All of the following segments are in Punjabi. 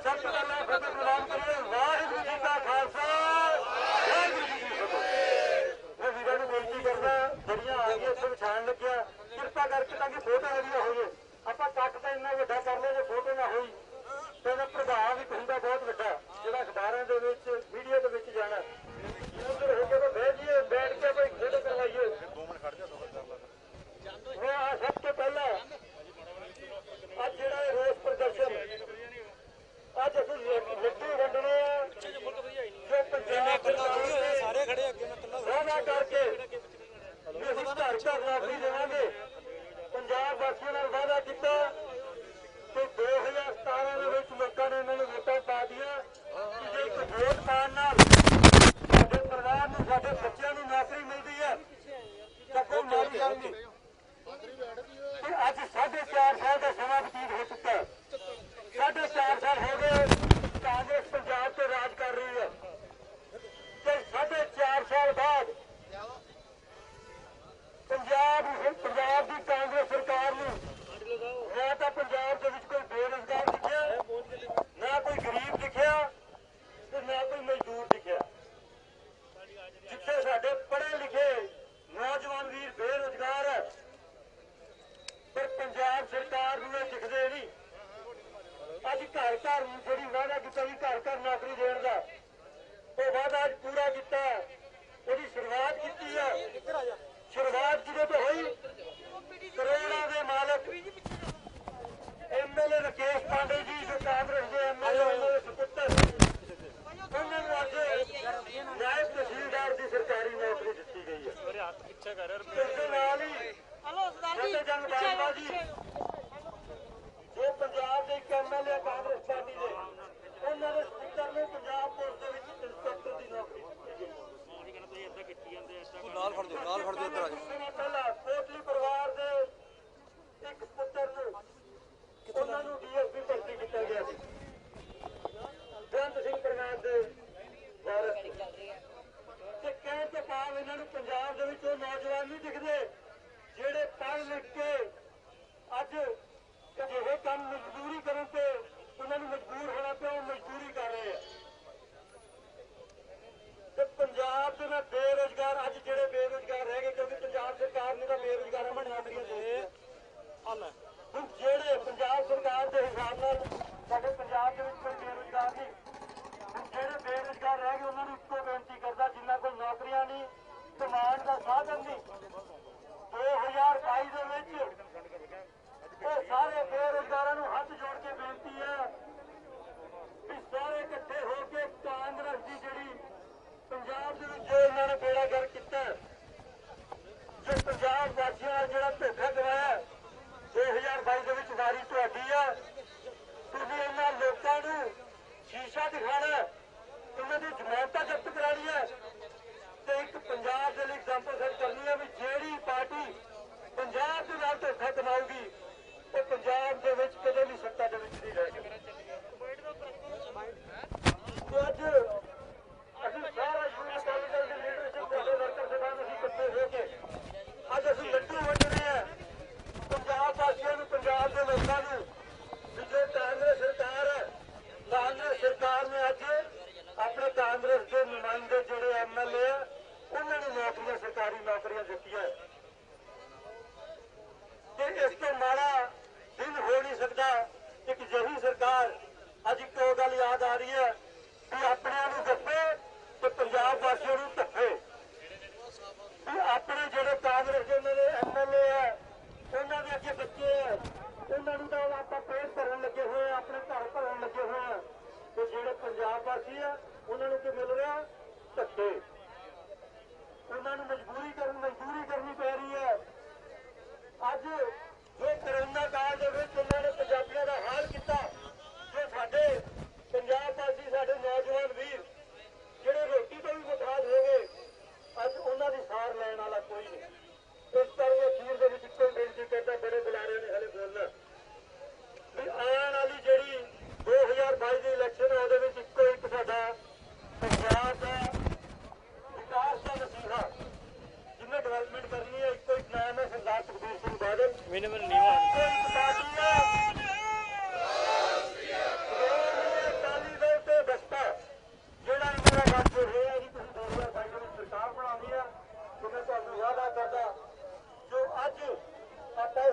ਸਭ ਤੋਂ ਪਹਿਲਾਂ ਫਤਿਹ ਪ੍ਰਵਾਨ ਕਰੀਏ। ਵਾਹਿਗੁਰੂ ਜੀ ਕਾ ਖਾਲਸਾ ਤਾਂ ਕਿ ਫੋਟੋ ਵਧੀਆ ਹੋ ਜੇ। ਆਪਾਂ ਕੱਟ ਤਾਂ ਇੰਨਾ ਵੱਡਾ ਕਰ ਲਿਆ ਜੇ ਫੋਟੋ ਨਾ ਹੋਈ ਤੇ ਉਹਦਾ ਪ੍ਰਭਾਵ ਵੀ ਹੁੰਦਾ ਬਹੁਤ ਵੱਡਾ, ਜਿਹੜਾ ਅਖਬਾਰਾਂ ਦੇ ਵਿੱਚ ਮੀਡੀਆ ਦੇ ਵਿੱਚ ਜਾਣਾ। ਉੱਧਰ ਹੋ ਕੇ ਤਾਂ ਬਹਿ ਜਾਈਏ, ਬੈਠ ਕੇ ਭਾਈ ਫੋਟੋ ਕਰਵਾਈਏ। ਮੈਂ ਸਭ ਤੋਂ ਪਹਿਲਾਂ ਅੱਜ ਜਿਹੜਾ ਇਹ ਰੋਸ ਪ੍ਰਦਰਸ਼ਨ ਅੱਜ ਅਸੀਂ ਲੱਡੂ ਵੰਡਣੇ ਆ ਜੋ ਪੰਜਾਬ ਸਾਰੇ ਖੜੇ ਅੱਗੇ ਵਾਅਦਾ ਕਰਕੇ ਅਸੀਂ ਘਰ ਘਰ ਨੌਕਰੀ ਦੇਵਾਂਗੇ। ਪੰਜਾਬ ਵਾਸੀਆਂ ਨਾਲ ਵਾਅਦਾ ਕੀਤਾ ਕਿ 2017 ਦੇ ਵਿੱਚ ਲੋਕਾਂ ਨੇ ਇਹਨਾਂ ਨੂੰ ਵੋਟਾਂ ਪਾ ਦਿੱਤੀਆਂ ਕਿ ਜੇ ਇੱਕ ਵੋਟ ਪਾਉਣ ਨਾਲ ਸਾਡੇ ਪਰਿਵਾਰ ਨੂੰ, ਸਾਡੇ ਬੱਚਿਆਂ ਨੂੰ ਨੌਕਰੀ ਮਿਲਦੀ ਹੈ ਤਾਂ ਕੋਈ ਮਾੜੀ ਗੱਲ ਨਹੀਂ। ਤੇ ਅੱਜ 4.5 ਸਾਲ ਦਾ ਸਮਾਂ ਬਤੀਤ ਹੋ ਚੁੱਕਾ ਹੈ। 4.5 ਸਾਲ ਹੋ ਗਏ ਕਾਂਗਰਸ ਪੰਜਾਬ ਤੇ ਰਾਜ ਕਰ ਰਹੀ ਹੈ ਤੇ 4.5 ਸਾਲ ਬਾਅਦ ਪੰਜਾਬ ਦੀ ਕਾਂਗਰਸ ਸਰਕਾਰ ਨੂੰ ਨਾ ਤਾਂ ਪੰਜਾਬ ਦੇ ਵਿੱਚ ਕੋਈ ਬੇਰੁਜ਼ਗਾਰ ਦਿਖਿਆ, ਨਾ ਕੋਈ ਗਰੀਬ ਦਿਖਿਆ ਤੇ ਨਾ ਕੋਈ ਮਜ਼ਦੂਰ ਦਿਖਿਆ। ਜਿੱਥੇ ਸਾਡੇ ਪੜ੍ਹੇ ਲਿਖੇ ਨੌਜਵਾਨ ਵੀਰ ਬੇਰੁਜ਼ਗਾਰ ਹੈ ਪਰ ਪੰਜਾਬ ਸਰਕਾਰ ਨੂੰ ਇਹ ਦਿਖਦੇ ਨਹੀਂ। ਅੱਜ ਘਰ ਘਰ ਜਿਹੜੀ ਵਾਅਦਾ ਕੀਤਾ ਸੀ ਘਰ ਘਰ ਨੌਕਰੀ ਦੇਣ ਦਾ, ਉਹ ਵਾਅਦਾ ਅੱਜ ਪੂਰਾ ਕੀਤਾ। ਉਹਦੀ ਸ਼ੁਰੂਆਤ ਕੀਤੀ ਹੈ। ਸ਼ੁਰੂਆਤ ਜਿਹਦੇ ਤੋਂ ਹੋਈ, ਕਰੋੜਾਂ ਦੇ ਮਾਲਕ ਐਮਐਲਏ ਰਾਕੇਸ਼ ਪਾਂਡੇ ਜੀ ਜੋ ਕਾਂਗਰਸ ਦੇ ਐਮਐਲਏ, ਉਹਨਾਂ ਦੇ ਸੁਪੁੱਤਰ, ਉਹਨਾਂ ਨੂੰ ਅੱਜ ਨਾਇਬ ਤਹਿਸੀਲਦਾਰ ਦੀ ਸਰਕਾਰੀ ਨੌਕਰੀ ਦਿੱਤੀ ਗਈ ਹੈ। ਇਸ ਦੇ ਨਾਲ ਹੀ ਫਤਿਹਜੰਗ ਬਾਜਵਾ ਜੀ ਜੋ ਪੰਜਾਬ ਦੇ ਇੱਕ ਐਮਐਲਏ ਕਾਂਗਰਸ ਪਾਰਟੀ ਦੇ, ਉਹਨਾਂ ਦੇ ਸਪੀਕਰ ਨੂੰ ਪੰਜਾਬ ਪੁਲਿਸ ਦੇ ਵਿੱਚ ਇੰਸਪੈਕਟਰ ਦੀ ਨੌਕਰੀ ਦਿੱਤੀ ਗਈ। ਨਾਲ ਖੜਦੇ ਇੱਧਰ ਆ ਜਾਓ। ਪਹਿਲਾਂ ਕੋਟਲੀ ਪਰਿਵਾਰ ਦੇ ਇੱਕ ਪੁੱਤਰ ਨੂੰ ਉਹਨਾਂ ਨੂੰ ਡੀਐਸਪੀ ਭਰਤੀ ਕੀਤਾ ਗਿਆ ਸੀ। ਬੇਅੰਤ ਸਿੰਘ ਪਰਿਵਾਰ ਦੇ ਵਾਰਸ ਤੇ ਕਹਿਣ ਤੋਂ ਬਾਅਦ ਇਹਨਾਂ ਨੂੰ ਪੰਜਾਬ ਦੇ ਵਿੱਚ ਉਹ ਨੌਜਵਾਨ ਨਹੀਂ ਦਿਖਦੇ ਜਿਹੜੇ ਪੜ੍ਹ ਲਿਖ ਕੇ ਅੱਜ ਅਜਿਹੇ ਕੰਮ ਮਜ਼ਦੂਰੀ ਕਰਨ ਤੇ ਉਹਨਾਂ ਨੂੰ ਮਜਬੂਰ ਹੋਣਾ ਪਿਆ, ਉਹ ਮਜ਼ਦੂਰੀ ਕਰ ਰਹੇ ਆ। ਤੇ ਪੰਜਾਬ ਦੇ ਨਾਲ ਬੇਰੁਜ਼ਗਾਰ ਅੱਜ ਜਿਹੜੇ ਬੇਰੁਜ਼ਗਾਰ ਰਹਿ ਗਏ, ਕਿਉਂਕਿ ਪੰਜਾਬ ਸਰਕਾਰ ਨੇ ਤਾਂ ਬੇਰੁਜ਼ਗਾਰਾਂ ਨੂੰ ਨੌਕਰੀਆਂ ਦੇ ਹੁਣ ਜਿਹੜੇ ਪੰਜਾਬ ਸਰਕਾਰ ਦੇ ਹਿਸਾਬ ਨਾਲ ਸਾਡੇ ਪੰਜਾਬ ਦੇ ਵਿੱਚ ਕੋਈ ਬੇਰੁਜ਼ਗਾਰ ਨਹੀਂ। ਹੁਣ ਜਿਹੜੇ ਬੇਰੁਜ਼ਗਾਰ ਰਹਿ ਗਏ ਉਹਨਾਂ ਨੂੰ ਇੱਕੋ ਬੇਨਤੀ ਕਰਦਾ, ਜਿਨ੍ਹਾਂ ਕੋਲ ਨੌਕਰੀਆਂ ਨਹੀਂ, ਕਮਾਉਣ ਦਾ ਸਾਧਨ ਨਹੀਂ, 2022 ਦੇ ਵਿੱਚ ਉਹ ਸਾਰੇ ਬੇਰੁਜ਼ਗਾਰਾਂ ਨੂੰ ਹੱਥ ਜੋੜ ਕੇ ਬੇਨਤੀ ਹੈ ਵੀ ਸਾਰੇ ਇਕੱਠੇ ਹੋ ਕੇ ਕਾਂਗਰਸ ਦੀ ਜਿਹੜੀ ਪੰਜਾਬ ਦੇ ਵਿੱਚ ਜੋ ਇਹਨਾਂ ਨੇ ਬੇੜਾਗਰਕ ਕੀਤਾ, ਜੋ ਪੰਜਾਬ ਵਾਸੀਆਂ ਨਾਲ ਜਿਹੜਾ ਧੋਖਾ ਕਰਵਾਇਆ 2022 ਦੇ ਵਿੱਚ ਵਾਰੀ ਤੁਹਾਡੀ ਆ। ਤੁਸੀਂ ਇਹਨਾਂ ਲੋਕਾਂ ਨੂੰ ਸ਼ੀਸ਼ਾ ਦਿਖਾਣਾ, ਇਹਨਾਂ ਦੀ ਜ਼ਮਾਨਤਾਂ ਜ਼ਬਤ ਕਰਾਉਣੀਆਂ ਤੇ ਇੱਕ ਪੰਜਾਬ ਦੇ ਲਈ ਐਗਜ਼ਾਮਪਲ ਸੈੱਟ ਕਰਨੀ ਹੈ ਵੀ ਜਿਹੜੀ ਪਾਰਟੀ ਪੰਜਾਬ ਦੇ ਨਾਲ ਧੋਖਾ ਕਮਾਊਗੀ ਉਹ ਪੰਜਾਬ ਦੇ ਵਿੱਚ ਕਦੇ ਵੀ ਸੱਤਾ ਦੇ ਵਿੱਚ ਨਹੀਂ ਰਹਿ ਸਕਦੀ। ਅੱਜ ਅਸੀਂ ਸਾਰਾ ਯੂਨੀਅਨ ਅਕਾਲੀ ਦਲ ਦੀ ਲੀਡਰਸ਼ਿਪ ਦੇ ਵਰਕਰ ਸਾਹਿਬਾਨ ਅਸੀਂ ਇਕੱਠੇ ਹੋ ਕੇ ਅੱਜ ਅਸੀਂ ਲੱਡੂ ਵੰਡ ਰਹੇ ਹਾਂ ਪੰਜਾਬ ਵਾਸੀਆਂ ਨੂੰ, ਪੰਜਾਬ ਦੇ ਲੋਕਾਂ ਨੂੰ ਵੀ ਜੋ ਕਾਂਗਰਸ ਸਰਕਾਰ ਹੈ, ਕਾਂਗਰਸ ਸਰਕਾਰ ਨੇ ਅੱਜ ਆਪਣੇ ਕਾਂਗਰਸ ਦੇ ਨੁਮਾਇੰਦੇ ਜਿਹੜੇ ਐਮਐਲਏ ਆ ਉਹਨਾਂ ਨੂੰ ਨੌਕਰੀਆਂ, ਸਰਕਾਰੀ ਨੌਕਰੀਆਂ ਦਿੱਤੀਆਂ ਤੇ ਇਸ ਤੋਂ ਮਾੜਾ ਦਿਨ ਹੋ ਨਹੀਂ ਸਕਦਾ। ਇੱਕ ਜਿਹੀ ਸਰਕਾਰ ਅੱਜ ਇੱਕ ਉਹ ਗੱਲ ਯਾਦ ਆ ਰਹੀ ਹੈ ਵੀ ਆਪਣਿਆਂ ਨੂੰ ਦੱਸੇ ਤੇ ਪੰਜਾਬ ਵਾਸੀਆਂ ਨੂੰ ਧੱਫੇ। ਵੀ ਆਪਣੇ ਜਿਹੜੇ ਕਾਂਗਰਸ ਦੇ ਉਹਨਾਂ ਦੇ ਐਮਐਲਏ ਆ, ਉਹਨਾਂ ਦੇ ਅੱਗੇ ਬੱਚੇ ਆ, ਉਹਨਾਂ ਨੂੰ ਤਾਂ ਆਪਾਂ ਪੇਟ ਭਰਨ ਲੱਗੇ ਹੋਏ ਆ, ਆਪਣੇ ਘਰ ਭਰਨ ਲੱਗੇ ਹੋਏ ਆ ਤੇ ਜਿਹੜੇ ਪੰਜਾਬ ਵਾਸੀ ਆ ਉਹਨਾਂ ਨੂੰ ਕੀ ਮਿਲ ਰਿਹਾ? ਧੱਕੇ। ਉਹਨਾਂ ਨੂੰ ਮਜਬੂਰੀ ਕਰਨੀ ਪੈ ਰਹੀ ਹੈ। ਅੱਜ ਜੋ ਕਰੋਨਾ ਕਾਲ ਦੇ ਵਿੱਚ ਉਹਨਾਂ ਨੇ ਪੰਜਾਬੀਆਂ ਦਾ ਹਾਲ ਕੀਤਾ, ਜੋ ਸਾਡੇ ਪੰਜਾਬ ਵਾਸੀ, ਸਾਡੇ ਨੌਜਵਾਨ ਵੀਰ ਜਿਹੜੇ ਰੋਟੀ ਤੋਂ ਵੀ ਮੁਤਾਜ ਹੋ ਗਏ, ਅੱਜ ਉਹਨਾਂ ਦੀ ਸਾਰ ਲੈਣ ਵਾਲਾ ਕੋਈ ਨਹੀਂ। ਇਸ ਕਰਕੇ ਅਖੀਰ ਦੇ ਵਿੱਚ ਇੱਕੋ ਬੇਨਤੀ ਕਰਦਾ, ਬੜੇ ਬੁਲਾਰਿਆਂ ਨੇ ਹਲੇ ਬੋਲਣਾ ਵੀ ਆਉਣ ਵਾਲੀ ਜਿਹੜੀ 2022 ਦੀ ਇਲੈਕਸ਼ਨ ਹੈ ਉਹਦੇ ਵਿੱਚ ਇੱਕੋ ਇੱਕ ਸਾਡਾ ਪੰਜਾਬ ਦਾ ਵਿਕਾਸ ਦਾ ਨਸੀਹਾ, ਜਿਹਨੇ ਡਿਵੈਲਪਮੈਂਟ ਕਰਨੀ ਹੈ, ਇੱਕੋ ਇੱਕ ਨਾਮ ਹੈ ਸਰਦਾਰ ਸੁਖਬੀਰ ਸਿੰਘ ਬਾਦਲ। ਅਕਾਲੀ ਦਲ ਤੇ ਬਸਪਾ ਜਿਹੜਾ ਇਹਨਾਂ ਦਾ ਗੱਠਜੋੜ ਹੋਇਆ ਜੀ, ਤੁਸੀਂ 2022 ਵਿੱਚ ਸਰਕਾਰ ਬਣਾਉਣੀ ਹੈ। ਤੇ ਮੈਂ ਤੁਹਾਨੂੰ ਵਾਅਦਾ ਕਰਦਾ ਜੋ ਅੱਜ ਆਪਾਂ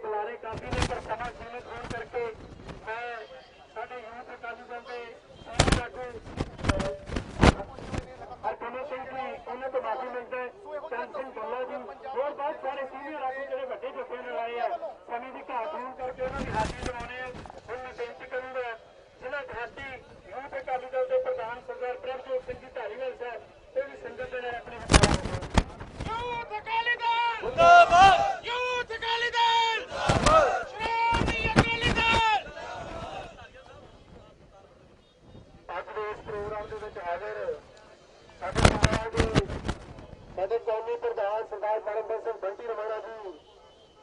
बुलारे काफी ने पर समा सीमित होने करके मैं साडे यूथ अकाली दल के सीनियर आगू हरकमल सिंह जी उन्होंने तो माफी मंगता है, चंद सिंह भल्ला जी और बहुत सारे सीनियर आगू जो बड़े जत्थे ने लाए हैं समय की घाट होने करके उन्होंने हाजिरी लवाने हैं। ਹੁਣ मैं बेनती करूंगा जिला घाटी यूथ अकाली दल के प्रधान सरदार प्रभजोत सिंह जी धारीवाल साहब ये भी संगत के नाल अपने विचार यूथ अकाली दल जिंदाबाद, यूथ अकाली दल जिंदाबाद, श्रोमणी अकाली दल। ਅੱਜ ਦੇ ਇਸ ਪ੍ਰੋਗਰਾਮ ਦੇ ਵਿੱਚ ਹਾਜ਼ਰ ਸਾਡੇ ਪੰਜਾਬ ਦੇ ਸਾਡੇ ਕੌਮੀ ਪ੍ਰਧਾਨ ਸਰਦਾਰ ਪਰਮਬੰਸ ਸਿੰਘ ਬੰਟੀ ਰਮਾਣਾ ਜੀ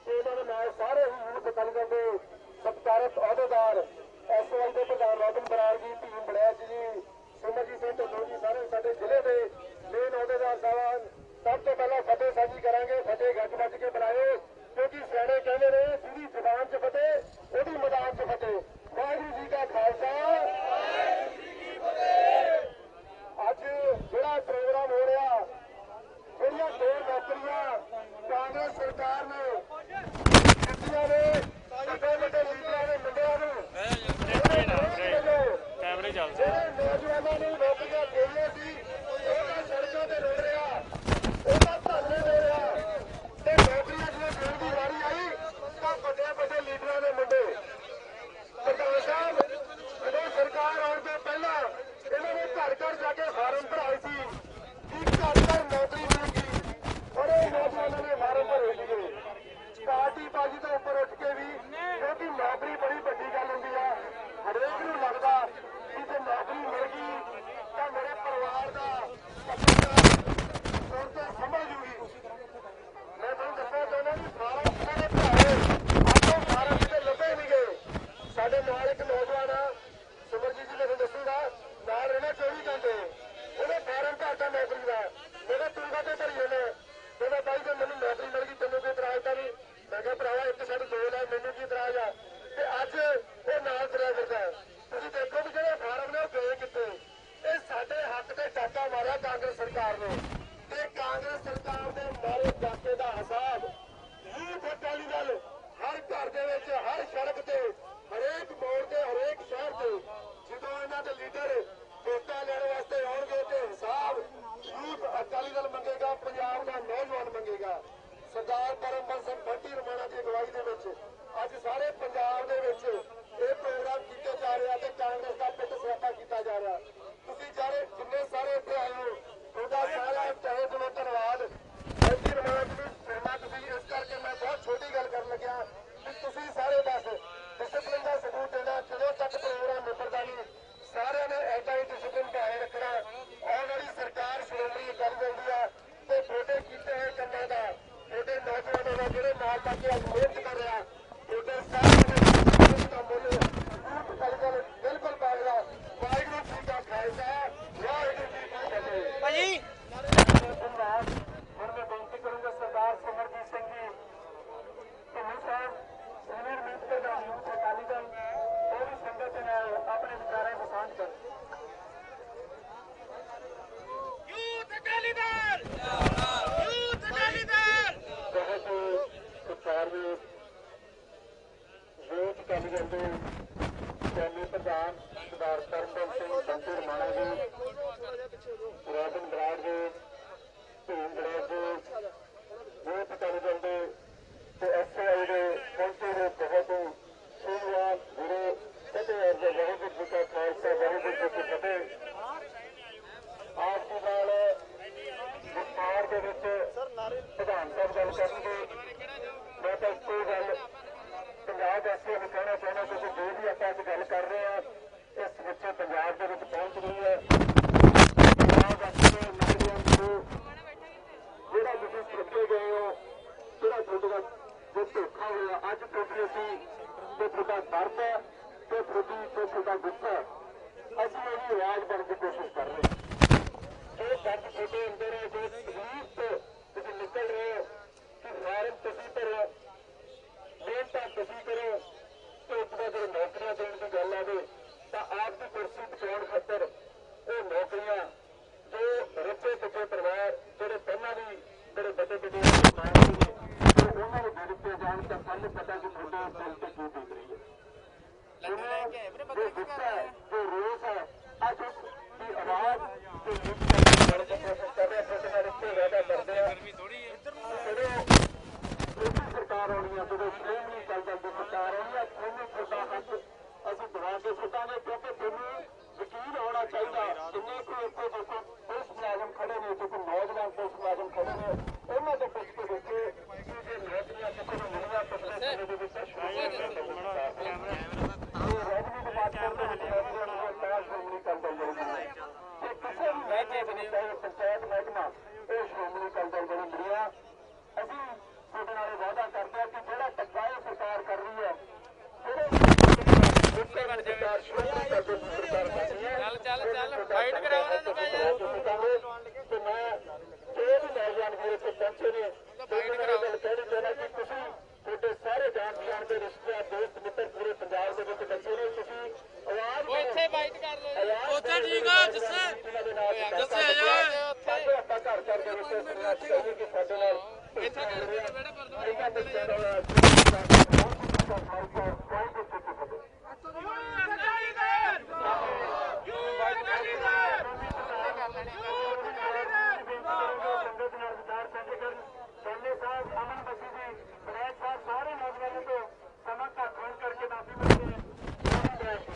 ਤੇ ਇਹਨਾਂ ਦੇ ਨਾਲ ਸਾਰੇ ਹੀ ਯੂਥ ਅਕਾਲੀ ਦਲ ਦੇ ਸਤਿਕਾਰਤ ਅਹੁਦੇਦਾਰ ਐਸਓਆਈ ਦੇ ਪ੍ਰਧਾਨ ਰੋਬਨ ਬਰਾੜ ਜੀ, ਭੀਮ ਬੜੈਚ ਜੀ, ਸਿਮਰਜੀਤ ਸਿੰਘ ਢਿੱਲੋਂ ਜੀ, ਸਾਰੇ ਸਾਡੇ ਜ਼ਿਲ੍ਹੇ ਦੇ ਮੇਨ ਅਹੁਦੇਦਾਰ ਸਾਹਿਬਾਨ। ਸਭ ਤੋਂ ਪਹਿਲਾਂ ਫਤਿਹ ਸਾਂਝੀ ਕਰਾਂਗੇ। ਫਤਿਹ ਗੱਜ ਵੱਜ ਕੇ ਬੁਲਾਇਓ ਕਿਉਂਕਿ ਸਿਆਣੇ ਕਹਿੰਦੇ ਨੇ ਜਿਹਦੀ ਜ਼ੁਬਾਨ 'ਚ ਫਤਿਹ ਉਹਦੀ ਮੈਦਾਨ 'ਚ ਫਤਿਹ। ਵਾਹਿਗੁਰੂ ਜੀ ਕਾ ਖਾਲਸਾ, ਅੱਜ ਜਿਹੜਾ ਪ੍ਰੋਗਰਾਮ ਹੋ ਰਿਹਾ, ਜਿਹੜੀਆਂ 2 ਨੌਕਰੀਆਂ ਕਾਂਗਰਸ ਸਰਕਾਰ ਨੇ ਦਿੱਤੀਆਂ ਨੇ ਵੱਡੇ ਵੱਡੇ ਲੀਡਰਾਂ ਦੇ ਮੁੰਡਿਆਂ ਨੂੰ, ਕੈਮਰੇ ਚੱਲਦੇ ਜਿਹੜੇ ਨੌਜਵਾਨਾਂ ਨੂੰ ਨੌਕਰੀਆਂ ਦੇਣੀਆਂ ਸੀ ਉਹਨਾਂ ਸੜਕਾਂ ਤੇ ਰੁਲ ਰਿਹਾ, ਉਹਨਾਂ ਧਰਨੇ ਦੇ ਰਿਹਾ ਤੇ ਨੌਕਰੀਆਂ ਜਦੋਂ ਦੇਣ ਦੀ ਵਾਰੀ ਆਈ ਤਾਂ ਵੱਡੇ ਵੱਡੇ ਲੀਡਰਾਂ ਦੇ ਮੁੰਡੇ ਪ੍ਰਧਾਨ ਸਾਹਿਬ ਜਦੋਂ ਸਰਕਾਰ ਆਉਣ ਤੋਂ ਪਹਿਲਾਂ ਇਹਨਾਂ ਨੇ ਘਰ ਘਰ ਜਾ ਕੇ ਫਾਰਮ ਭਰਾਏ ਸੀ ਕਿ ਘਰ ਘਰ ਨੌਕਰੀ ਮਿਲੇਗੀ ਔਰ ਇਹ ਨੌਜਵਾਨਾਂ ਨੇ ਫਾਰਮ ਭਰੇ ਸੀਗੇ। ਪਾਰਟੀ ਬਾਜੀ ਤੋਂ ਉੱਪਰ ਉੱਠ ਕੇ ਵੀ ਕਿਉਂਕਿ ਨੌਕਰੀ ਬੜੀ ਵੱਡੀ ਗੱਲ ਹੁੰਦੀ ਆ, ਹਰੇਕ ਨੂੰ ਲੱਗਦਾ ਕਿ ਜੇ ਨੌਕਰੀ ਮਿਲ ਗਈ ਤਾਂ ਮੇਰੇ ਪਰਿਵਾਰ ਦਾ ਤੌਰ ਤੇ ਸੰਭਲ ਜੂਗੀ। ਮੈਂ ਤੁਹਾਨੂੰ ਦੱਸਣਾ ਚਾਹੁੰਦਾ ਵੀ ਫਾਰਮ ਇਹਨਾਂ ਨੇ ਭਰਾਏ, ਆਪੋ ਫਾਰਮ ਕਿਤੇ ਲੱਭੇ ਨਹੀਂ ਗਏ। ਸਾਡੇ ਨਾਲ ਇੱਕ ਨੌਜਵਾਨ ਆ ਸਿਮਰਜੀਤ ਜੀ ਮੈਨੂੰ ਦੱਸੂਗਾ, ਨਾਲ ਰਹਿਣਾ 24 ਘੰਟੇ, ਉਹਨੇ ਫਾਰਮ ਭਰਤਾ ਨੌਕਰੀ ਦਾ। ਕਹਿੰਦਾ ਤੂੰ ਕਾਹਤੇ ਭਰੀ ਜਾਂਦਾ? ਕਹਿੰਦਾ ਬਾਈ ਜੇ ਮੈਨੂੰ ਨੌਕਰੀ ਮਿਲ ਗਈ ਤੈਨੂੰ ਕੋਈ ਇਤਰਾਜ਼ ਤਾਂ ਨਹੀਂ? ਮੈਂ ਕਿਹਾ ਭਰਾਵਾ ਇੱਕ ਸਾਡੇ 2 ਲੈ, ਮੈਨੂੰ ਕੀ ਇਤਰਾਜ਼ ਆ? ਤੇ ਅੱਜ ਉਹ ਨਾਲ ਤੁਰਿਆ ਫਿਰਦਾ। ਤੁਸੀਂ ਦੇਖੋ ਵੀ ਜਿਹੜੇ ਫਾਰਮ ਨੇ ਉਹ ਗਏ ਕਿੱਥੇ। ਇਹ ਸਾਡੇ ਹੱਕ ਤੇ ਡਾਕਾ ਮਾਰਿਆ ਕਾਂਗਰਸ ਸਰਕਾਰ ਨੇ ਤੇ ਕਾਂਗਰਸ ਸਰਕਾਰ ਦੇ ਮਾਰੇ ਡਾਕੇ ਦਾ ਹਿਸਾਬ ਯੂਥ ਅਕਾਲੀ ਦਲ ਹਰ ਘਰ ਦੇ ਵਿੱਚ, ਹਰ ਸੜਕ ਤੇ, ਹਰੇਕ ਮੋੜ ਤੇ, ਹਰੇਕ ਸ਼ਹਿਰ ਤੇ ਜਦੋਂ ਇਹਨਾਂ ਦੇ ਲੀਡਰ ਵੋਟਾਂ ਲੈਣ ਵਾਸਤੇ ਆਉਣਗੇ ਤੇ ਹਿਸਾਬ ਯੂਥ ਅਕਾਲੀ ਦਲ ਮੰਗੇਗਾ, ਪੰਜਾਬ ਦਾ ਨੌਜਵਾਨ ਮੰਗੇਗਾ। ਸਰਦਾਰ ਪਰਮਬੰਸ ਸਿੰਘ ਬੰਟੀ ਰਮਾਣਾ ਦੀ ਅਗਵਾਈ ਦੇ ਵਿੱਚ ਅੱਜ ਸਾਰੇ ਪੰਜਾਬ ਦੇ ਵਿੱਚ ਇਹ ਪ੍ਰੋਗਰਾਮ ਕੀਤੇ ਜਾ ਰਿਹਾ ਤੇ ਕਾਂਗਰਸ ਦਾ ਪਿੱਟ ਸਿਆਪਾ ਕੀਤਾ ਜਾ ਰਿਹਾ। ਤੁਸੀਂ ਸਾਰੇ ਜਿੰਨੇ ਸਾਰੇ ਇੱਥੇ ਆਏ ਹੋ ਤੁਹਾਡਾ ਸਾਰਾ ਤਹਿ ਦਿਲੋਂ ਧੰਨਵਾਦ। ਬੰਟੀ ਰਮਾਣਾ ਜੀ ਨੂੰ ਸੁਣਨਾ ਤੁਸੀਂ ਇਸ ਕਰਕੇ ਮੈਂ ਬਹੁਤ ਛੋਟੀ ਗੱਲ ਕਰਨ ਲੱਗਿਆ ਕਿ ਤੁਸੀਂ ਸਾਰੇ ਬਸ ਡਿਸਪਲਿਨ ਦਾ ਸਬੂਤ ਦੇਣਾ, ਜਦੋਂ ਤੱਕ ਪ੍ਰੋਗਰਾਮ ਨਿਬੜਦਾ ਨਹੀਂ ਸਾਰਿਆਂ ਨੇ ਐਡਾ ਹੀ ਡਿਸਪਲਿਨ ਬਣਾਏ ਰੱਖਣਾ। ਆਉਣ ਵਾਲੀ ਸਰਕਾਰ ਸ਼੍ਰੋਮਣੀ ਅਕਾਲੀ ਦਲ ਦੀ ਆ ਤੇ ਤੁਹਾਡੇ ਕੀਤੇ ਹੋਏ ਕੰਮਾਂ ਦਾ, ਤੁਹਾਡੇ ਨੌਜਵਾਨਾਂ ਦਾ ਜਿਹੜੇ ਨਾਲ ਲੱਗ ਕੇ ਅੱਜ ਮਿਹਨਤ ਕਰ ਰਿਹਾ, ਤੁਹਾਡੇ ਸਾਰਿਆਂ ਦੇ ਦਾ ਮੁੱਲ ਯੂਥ ਅਕਾਲੀ ਦਲ ਬਿਲਕੁਲ ਪਾਏਗਾ। ਵਾਹਿਗੁਰੂ ਜੀ ਕਾ ਖਾਲਸਾ, ਵਾਹਿਗੁਰੂ ਜੀ ਕੀ ਫਤਿਹ। ਭਾਜੀ ਹੁਣ ਮੈਂ ਬੇਨਤੀ ਕਰੂੰਗਾ ਸਰਦਾਰ ਸਿਮਰਜੀਤ ਸਿੰਘ ਜੀ ਢਿੱਲੋਂ ਸਾਹਿਬ, ਸੀਨੀਅਰ ਮੀਤ ਪ੍ਰਧਾਨ ਯੂਥ ਅਕਾਲੀ ਦਲ, ਉਹ ਵੀ ਸੰਗਤ ਦੇ ਨਾਲ ਆਪਣੇ ਵਿਚਾਰਾਂ ਨੂੰ ਸਾਂਝ ਕਰਨ। ਯੂਥ ਅਕਾਲੀ ਦਲ ਜਿੰਦਾਬਾਦ, ਯੂਥ ਅਕਾਲੀ ਦਲ। ਬਹੁਤ ਸਤਿਕਾਰਯੋਗ ਯੂਥ ਅਕਾਲੀ ਦਲ ਦੇ ਕੌਮੀ ਪ੍ਰਧਾਨ ਸਰਦਾਰ ਪਰਮਬੰਸ ਸਿੰਘ ਬੰਟੀ ਰਮਾਣਾ ਜੀ, ਰੋਬਨ ਬਰਾੜ ਜੀ, ਭੀਮ ਬੜੈਚ ਜੀ, ਯੂਥ ਅਕਾਲੀ ਦਲ ਦੇ ਤੇ ਐਸਓਆਈ ਦੇ ਪਹੁੰਚੇ ਹੋਏ ਬਹੁਤ ਸੂਝਵਾਨ ਵੀਰੇ ਅਤੇ ਵਾਹਿਗੁਰੂ ਜੀ ਕਾ ਖਾਲਸਾ, ਵਾਹਿਗੁਰੂ ਜੀ ਕੀ ਫਤਿਹ। ਆਪ ਜੀ ਨਾਲ ਵਿਸਥਾਰ ਦੇ ਵਿੱਚ ਪ੍ਰਧਾਨ ਸਾਹਿਬ ਗੱਲ ਕਰਨਗੇ। ਮੈਂ ਤਾਂ ਇੱਕੋ ਗੱਲ ਪੰਜਾਬ ਵਾਸੀਆਂ ਨੂੰ ਕਹਿਣਾ ਚਾਹੁੰਦਾ ਕਿ ਜੋ ਵੀ ਆਪਾਂ ਅੱਜ ਗੱਲ ਕਰ ਰਹੇ ਹਾਂ ਇਸ ਵਿੱਚ ਪੰਜਾਬ ਦੇ ਵਿੱਚ ਪਹੁੰਚ ਗਈ ਹੈ। ਪੰਜਾਬ ਵਾਸੀਆਂ ਦੇ ਨੌਜਵਾਨ ਨੂੰ ਜਿਹੜਾ ਤੁਸੀਂ ਸੁਰੱਖੇ ਗਏ ਹੋ, ਜਿਹੜਾ ਤੁਹਾਡਾ ਜੋ ਧੋਖਾ ਹੋਇਆ, ਅੱਜ ਤੁਹਾਡੀ ਅਸੀਂ ਤੇ ਤੁਹਾਡਾ ਦਰਦ ਹੈ ਤੇ ਤੁਹਾਡਾ ਗੁੱਸਾ ਅਸੀਂ ਉਹਦੀ ਆਵਾਜ਼ ਬਣਨ ਦੀ ਕੋਸ਼ਿਸ਼ ਕਰ ਰਹੇ ਹਾਂ। ਜੋ ਦਰਦ ਤੁਹਾਡੇ ਅੰਦਰ ਹੈ, ਜੋ ਤਕਲੀਫ ਤੋਂ ਤੁਸੀਂ ਨਿਕਲ ਰਹੇ ਹੋ ਕਿ ਫਾਰਮ ਤੁਸੀਂ ਭਰੋ, ਮਿਹਨਤਾਂ ਤੁਸੀਂ ਕਰੋ ਤੇ ਉਸ ਤੋਂ ਬਾਅਦ ਜਦੋਂ ਨੌਕਰੀਆਂ ਦੇਣ ਦੀ ਗੱਲ ਆਵੇ ਤਾਂ ਆਪ ਦੀ ਕੁਰਸੀ ਬਚਾਉਣ ਖਾਤਰ ਉਹ ਨੌਕਰੀਆਂ ਜੋ ਰੱਜੇ ਪੁੱਜੇ ਪਰਿਵਾਰ ਜਿਹੜੇ ਪਹਿਲਾਂ ਵੀ ਬੜੇ ਵੱਡੇ ਵੱਡੇ ਮਾਰ ਨੇ ਉਹਨਾਂ ਨੂੰ ਦੇ ਦਿੱਤੇ ਜਾਣ ਤਾਂ ਸਾਨੂੰ ਪਤਾ ਕਿ जो गुस्सा है, जो रोष है, आज उसकी आवाज जो कर रहे रिश्ते वादा करते हैं सरकार आनी है, जो श्रोमणी अकाली दल की सरकार आनी है, ਤੁਹਾਨੂੰ ਤੁਹਾਡਾ ਹੱਕ ਅਸੀਂ ਦਵਾ ਕੇ ਛੱਡਾਂਗੇ क्योंकि ਤੁਹਾਨੂੰ यकीन होना चाहिए जिन्ने कोई इतने जो पुलिस मुलाजम खड़े ने, जो नौजवान पुलिस मुलाजम खड़े ने, उन्होंने तो पुछ के देखे कि जो नौकरियां किसी को मिलियां पिछले समय के रजनी डिपार्टमेंट के श्रोमणी अकाली दल जे किसी भी महकमे के चाहे पंचायत महकमा वो श्रोमणी अकाली दल जो मिलिया ਅਸੀਂ ਤੁਹਾਡੇ ਨਾਲ ਵਾਅਦਾ ਕਰਦੇ ਹਾਂ ਕਿ ਜਿਹੜਾ ਧੱਕਾ ਇਹ ਸਰਕਾਰ ਕਰ ਰਹੀ ਹੈ, ਜਿਹੜੇ ਸਰਕਾਰ ਸ਼ੁਰੂ ਕਰਦੇ ਸਰਕਾਰ ਕਰਨੀ ਹੈ, ਚੱਲ ਫਾਈਟ ਕਰਾਓ ਉਹਨਾਂ ਨੂੰ ਭਾਈ ਤੇ ਮੈਂ ਜੋ ਵੀ ਨੌਜਵਾਨ ਵੀਰ ਇੱਥੇ ਪਹੁੰਚੇ ਨੇ ਫਾਈਟ ਕਰਾਓ ਗੱਲ ਕਹਿਣੀ ਚਾਹੁੰਦਾ ਕਿ ਤੁਸੀਂ ਤੁਹਾਡੇ ਸਾਰੇ ਜਾਣ ਪਛਾਣ ਦੇ ਰਿਸ਼ਤੇਦਾਰ ਦੋਸਤ ਮਿੱਤਰ ਪੂਰੇ ਪੰਜਾਬ ਦੇ ਵਿੱਚ ਬੱਚੇ ਨੇ, ਤੁਸੀਂ ਆਵਾਜ਼ ਇੱਥੇ ਫਾਈਟ ਕਰ ਲਓ ਉੱਥੇ ਠੀਕ ਆ ਜੱਸੇ ਜੱਸੇ ਆ ਜਾ ਉੱਥੇ ਆਪਾਂ ਘਰ ਘਰ ਦੇ ਵਿੱਚ ਚਾਹੀਏ ਕਿ ਸਾਡੇ ਨਾਲ ਇੱਥੇ ਕਰ ਬੇੜਾ ਪਰ ਦੋ ਸਾਰੇ ਨੌਜਵਾਨਾਂ ਤੋਂ ਸਮਾਂ ਘੱਟ ਹੋਣ ਕਰਕੇ ਮਾਫੀ ਮੰਗਦੇ ਹਾਂ।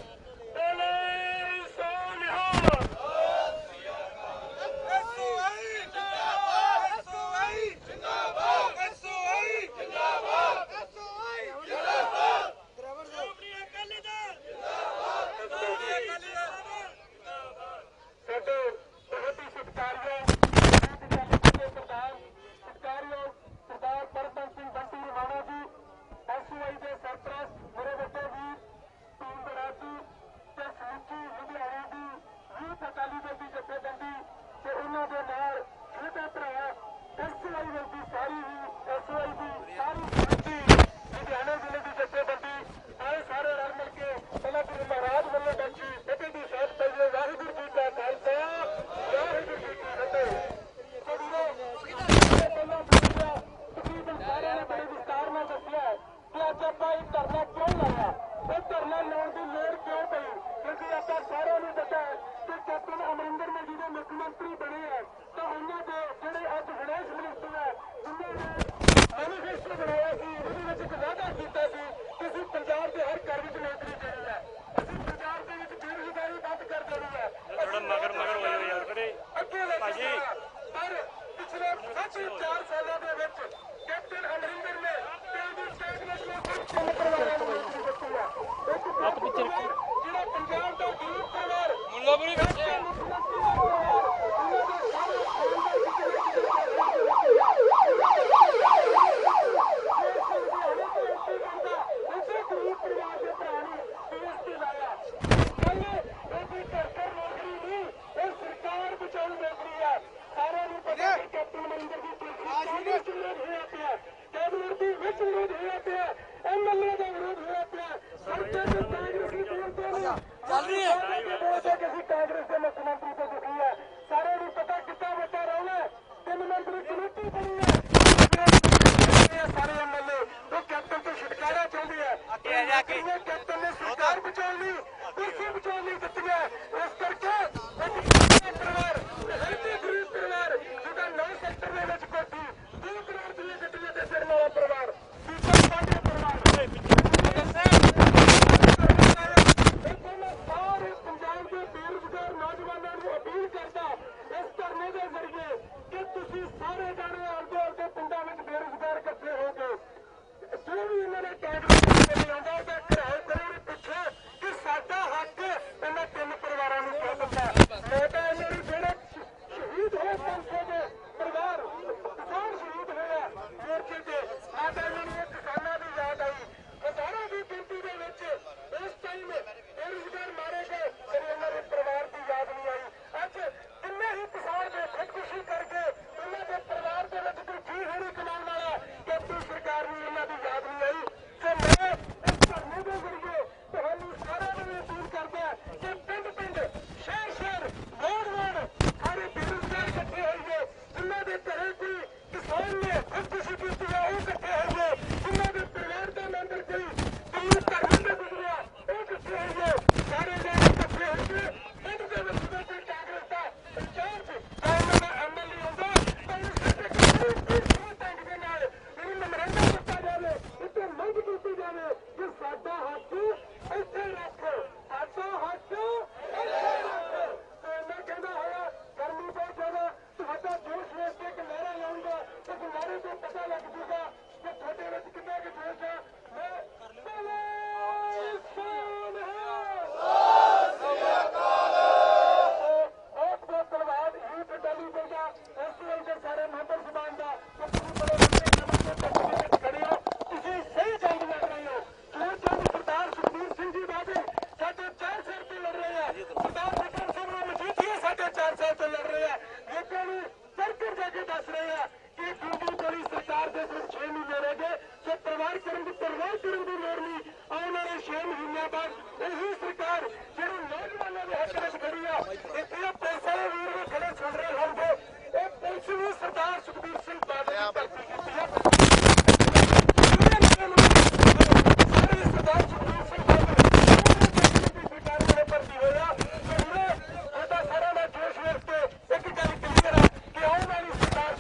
ਪਤਾ ਲੱਗ ਜੂਗਾ ਕਿ ਤੁਹਾਡੇ ਵਿੱਚ ਕਿੰਨਾ ਕੁ ਜੋਸ਼ ਹੈ। ਬਹੁਤ ਧੰਨਵਾਦ ਯੂਥ ਅਕਾਲੀ ਦਲ ਦਾ ਐਸਓਆਈ ਦੇ ਸਾਰੇ ਮੈਂਬਰ ਸਭਾਨ ਦਾ। ਤੁਸੀਂ ਬੜੇ ਵੱਡੇ ਖੜੇ ਹੋ, ਤੁਸੀਂ ਸਹੀ ਜੰਗ ਲੜ ਰਹੇ ਹੋ। ਜੋ ਜੰਗ ਸਰਦਾਰ ਸੁਖਬੀਰ ਸਿੰਘ ਜੀ ਬਾਦਲ ਸਾਡੇ 4 ਸਾਲ ਤੋਂ ਲੜ ਰਹੇ ਆ, ਸਰਦਾਰ ਬਿਕਰਮ ਸਿੰਘ ਮਜੀਠੀਆ ਸਾਡੇ 4 ਸਾਲ ਤੋਂ ਲੜ ਰਹੇ ਆ। ਲੋਕਾਂ ਨੂੰ ਸਰਕਟ ਜਾ ਕੇ ਦੱਸ ਰਹੇ ਆ ਕਿ ਦੂਜੀ ਵਾਲੀ ਸਰਕਾਰ ਦੇ ਸਿਰਫ 6 ਮਹੀਨੇ ਰਹਿ ਗਏ, ਸੋ ਪਰਵਾਹ ਕਰਨ ਦੀ ਲੋੜ ਨਹੀਂ। ਆਉਣ ਵਾਲੇ 6 ਮਹੀਨਿਆਂ ਬਾਅਦ ਇਹੀ ਸਰਕਾਰ ਜਿਹੜੀ ਨੌਜਵਾਨਾਂ ਦੇ ਹੱਕ ਵਿੱਚ ਖੜੀ ਆ, ਇੱਥੇ ਪੁਲਿਸ ਵਾਲੇ ਵੀਰ ਵੀ ਖੜੇ ਸੁਣ ਰਹੇ ਹੋਣਗੇ। ਇਹ ਪੁਲਿਸ ਵੀ ਸਰਦਾਰ ਸੁਖਬੀਰ ਸਿੰਘ ਬਾਦਲ ਦੀ ਭਰਤੀ ਕੀਤੀ ਹੈ। ਸਾਰੇ ਸਰਦਾਰ ਸੁਖਬੀਰ ਸਿੰਘ ਬਾਦਲ ਦੀ ਸਰਕਾਰ ਦੇ ਭਰਤੀ ਹੋਇਆ। ਸਾਡਾ ਸਾਰਿਆਂ ਦਾ ਜੋਸ਼ ਵੇਖ ਕੇ ਇੱਕ ਗੱਲ ਕਲੀਅਰ ਆ ਕਿ ਆਉਣ ਵਾਲੀ ਸਰਕਾਰ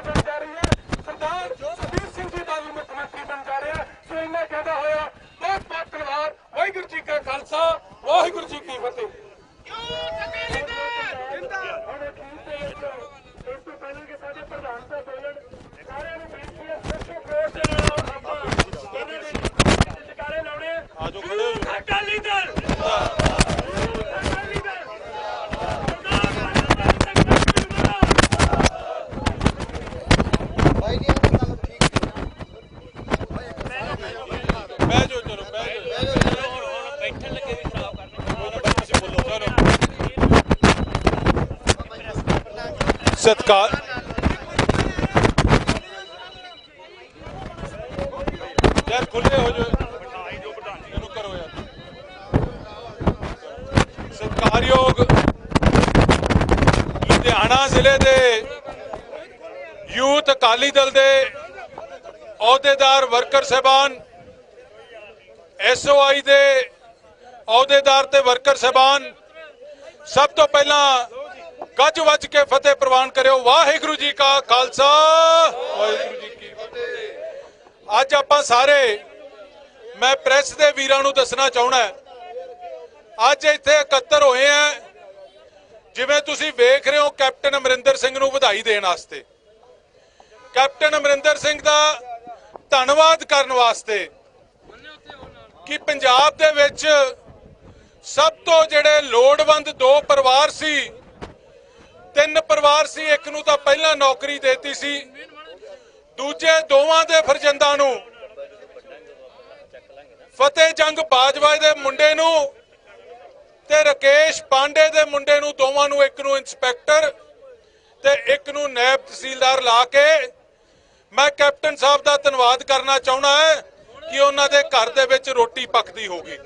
ਬਣ ਜਾ ਰਹੀ ਹੈ। ਸਰਦਾਰ ਸੁਖਬੀਰ ਸਿੰਘ ਜੀ ਬਾਦਲ ਮੁੱਖ ਮੰਤਰੀ ਬਣ ਜਾ ਰਿਹਾ। ਸੋ ਇੰਨਾ ਕਹਿੰਦਾ ਹੋਇਆ ਬਹੁਤ ਬਹੁਤ ਧੰਨਵਾਦ। ਵਾਹਿਗੁਰੂ ਜੀ ਕਾ ਖਾਲਸਾ, ਵਾਹਿਗੁਰੂ ਜੀ ਕੀ ਫਤਿਹ। ਇਸ ਤੋਂ ਪਹਿਲਾਂ ਕਿ ਸਾਡੇ ਪ੍ਰਧਾਨ ਸਾਹਿਬ ਬੋਲਣ, ਸਾਰਿਆਂ ਨੂੰ ਬੇਨਤੀ ਹੈ ਸੋਸ਼ਲ ਫੋਰਸ ਦੇ ਨਾਲ ਆਪਾਂ ਇਹਨਾਂ ਦੇ ਜਕਾਰੇ ਲਾਉਣੇ ਆ। ਅਕਾਲੀ ਦਲ सत्कार यार खुले हो जो करो यार। सत्कारयोग लुधियाना जिले दे यूथ अकाली दल दे अहुदेदार वर्कर साहबान, SOI दे अहुदेदार ते वर्कर साहबान, सब तो पहला ਗੱਜ ਵੱਜ ਕੇ ਫਤਿਹ ਪ੍ਰਵਾਨ ਕਰਿਓ। ਵਾਹਿਗੁਰੂ ਜੀ ਕਾ ਖਾਲਸਾ, ਵਾਹਿਗੁਰੂ ਜੀ ਕੀ ਫਤਿਹ। ਅੱਜ ਆਪਾਂ ਸਾਰੇ, ਮੈਂ ਪ੍ਰੈਸ ਦੇ ਵੀਰਾਂ ਨੂੰ ਦੱਸਣਾ ਚਾਹੁੰਦਾ, ਅੱਜ ਇੱਥੇ ਇਕੱਤਰ ਹੋਏ ਆ ਜਿਵੇਂ ਤੁਸੀਂ ਵੇਖ ਰਹੇ ਹੋ ਕੈਪਟਨ ਅਮਰਿੰਦਰ ਸਿੰਘ ਨੂੰ ਵਧਾਈ ਦੇਣ ਵਾਸਤੇ, ਕੈਪਟਨ ਅਮਰਿੰਦਰ ਸਿੰਘ ਦਾ ਧੰਨਵਾਦ ਕਰਨ ਵਾਸਤੇ ਕਿ ਪੰਜਾਬ ਦੇ ਵਿੱਚ ਸਭ ਤੋਂ ਜਿਹੜੇ ਲੋੜਵੰਦ 2 ਪਰਿਵਾਰ ਸੀ, 3 ਪਰਿਵਾਰ ਸੀ, ਇੱਕ ਨੂੰ ਤਾਂ ਪਹਿਲਾਂ ਨੌਕਰੀ ਦੇਤੀ ਸੀ, ਦੂਜੇ ਦੋਵਾਂ ਦੇ ਫਰਜ਼ੰਦਾਂ ਨੂੰ, ਫਤਿਹ ਜੰਗ ਬਾਜਵਾ ਦੇ ਮੁੰਡੇ ਨੂੰ ਤੇ ਰਕੇਸ਼ ਪਾਂਡੇ ਦੇ ਮੁੰਡੇ ਨੂੰ, ਦੋਵਾਂ ਨੂੰ, ਇੱਕ ਨੂੰ ਇੰਸਪੈਕਟਰ ਤੇ ਇੱਕ ਨੂੰ ਨਾਇਬ ਤਹਿਸੀਲਦਾਰ ਲਾ ਕੇ ਮੈਂ ਕੈਪਟਨ ਸਾਹਿਬ ਦਾ ਧੰਨਵਾਦ ਕਰਨਾ ਚਾਹੁੰਦਾ ਹੈ ਕਿ ਉਹਨਾਂ ਦੇ ਘਰ ਦੇ ਵਿੱਚ ਰੋਟੀ ਪੱਕਦੀ ਹੋਗੀ।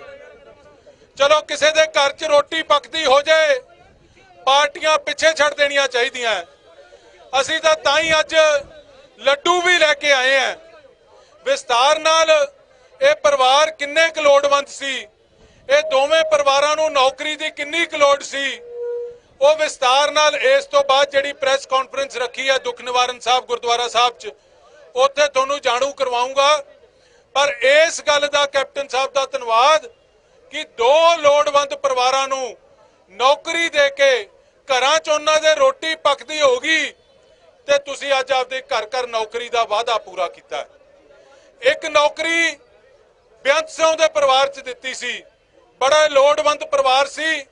ਚਲੋ ਕਿਸੇ ਦੇ ਘਰ 'ਚ ਰੋਟੀ ਪੱਕਦੀ ਹੋ ਜਾਏ, ਪਾਰਟੀਆਂ ਪਿੱਛੇ ਛੱਡ ਦੇਣੀਆਂ ਚਾਹੀਦੀਆਂ। ਅਸੀਂ ਤਾਂ ਹੀ ਅੱਜ ਲੱਡੂ ਵੀ ਲੈ ਕੇ ਆਏ ਆ। ਵਿਸਤਾਰ ਨਾਲ ਇਹ ਪਰਿਵਾਰ ਕਿੰਨੇ ਕੁ ਲੋੜਵੰਦ ਸੀ, ਇਹ ਦੋਵੇਂ ਪਰਿਵਾਰਾਂ ਨੂੰ ਨੌਕਰੀ ਦੀ ਕਿੰਨੀ ਕੁ ਲੋੜ ਸੀ, ਉਹ ਵਿਸਤਾਰ ਨਾਲ ਇਸ ਤੋਂ ਬਾਅਦ ਜਿਹੜੀ ਪ੍ਰੈਸ ਕਾਨਫਰੰਸ ਰੱਖੀ ਹੈ ਦੁੱਖ ਨਿਵਾਰਨ ਸਾਹਿਬ ਗੁਰਦੁਆਰਾ ਸਾਹਿਬ 'ਚ, ਉੱਥੇ ਤੁਹਾਨੂੰ ਜਾਣੂ ਕਰਵਾਉਂਗਾ। ਪਰ ਇਸ ਗੱਲ ਦਾ ਕੈਪਟਨ ਸਾਹਿਬ ਦਾ ਧੰਨਵਾਦ ਕਿ 2 ਲੋੜਵੰਦ ਪਰਿਵਾਰਾਂ ਨੂੰ ਨੌਕਰੀ ਦੇ ਕੇ ਘਰਾਂ 'ਚ ਉਹਨਾਂ ਦੇ ਰੋਟੀ ਪੱਕਦੀ ਹੋਗੀ ਤੇ ਤੁਸੀਂ ਅੱਜ ਆਪਦੇ ਘਰ ਘਰ ਨੌਕਰੀ ਦਾ ਵਾਅਦਾ ਪੂਰਾ ਕੀਤਾ। ਇੱਕ ਨੌਕਰੀ ਬੇਅੰਤ ਸਿੰਘ ਦੇ ਪਰਿਵਾਰ 'ਚ ਦਿੱਤੀ ਸੀ, ਬੜਾ ਲੋੜਵੰਦ ਪਰਿਵਾਰ ਸੀ,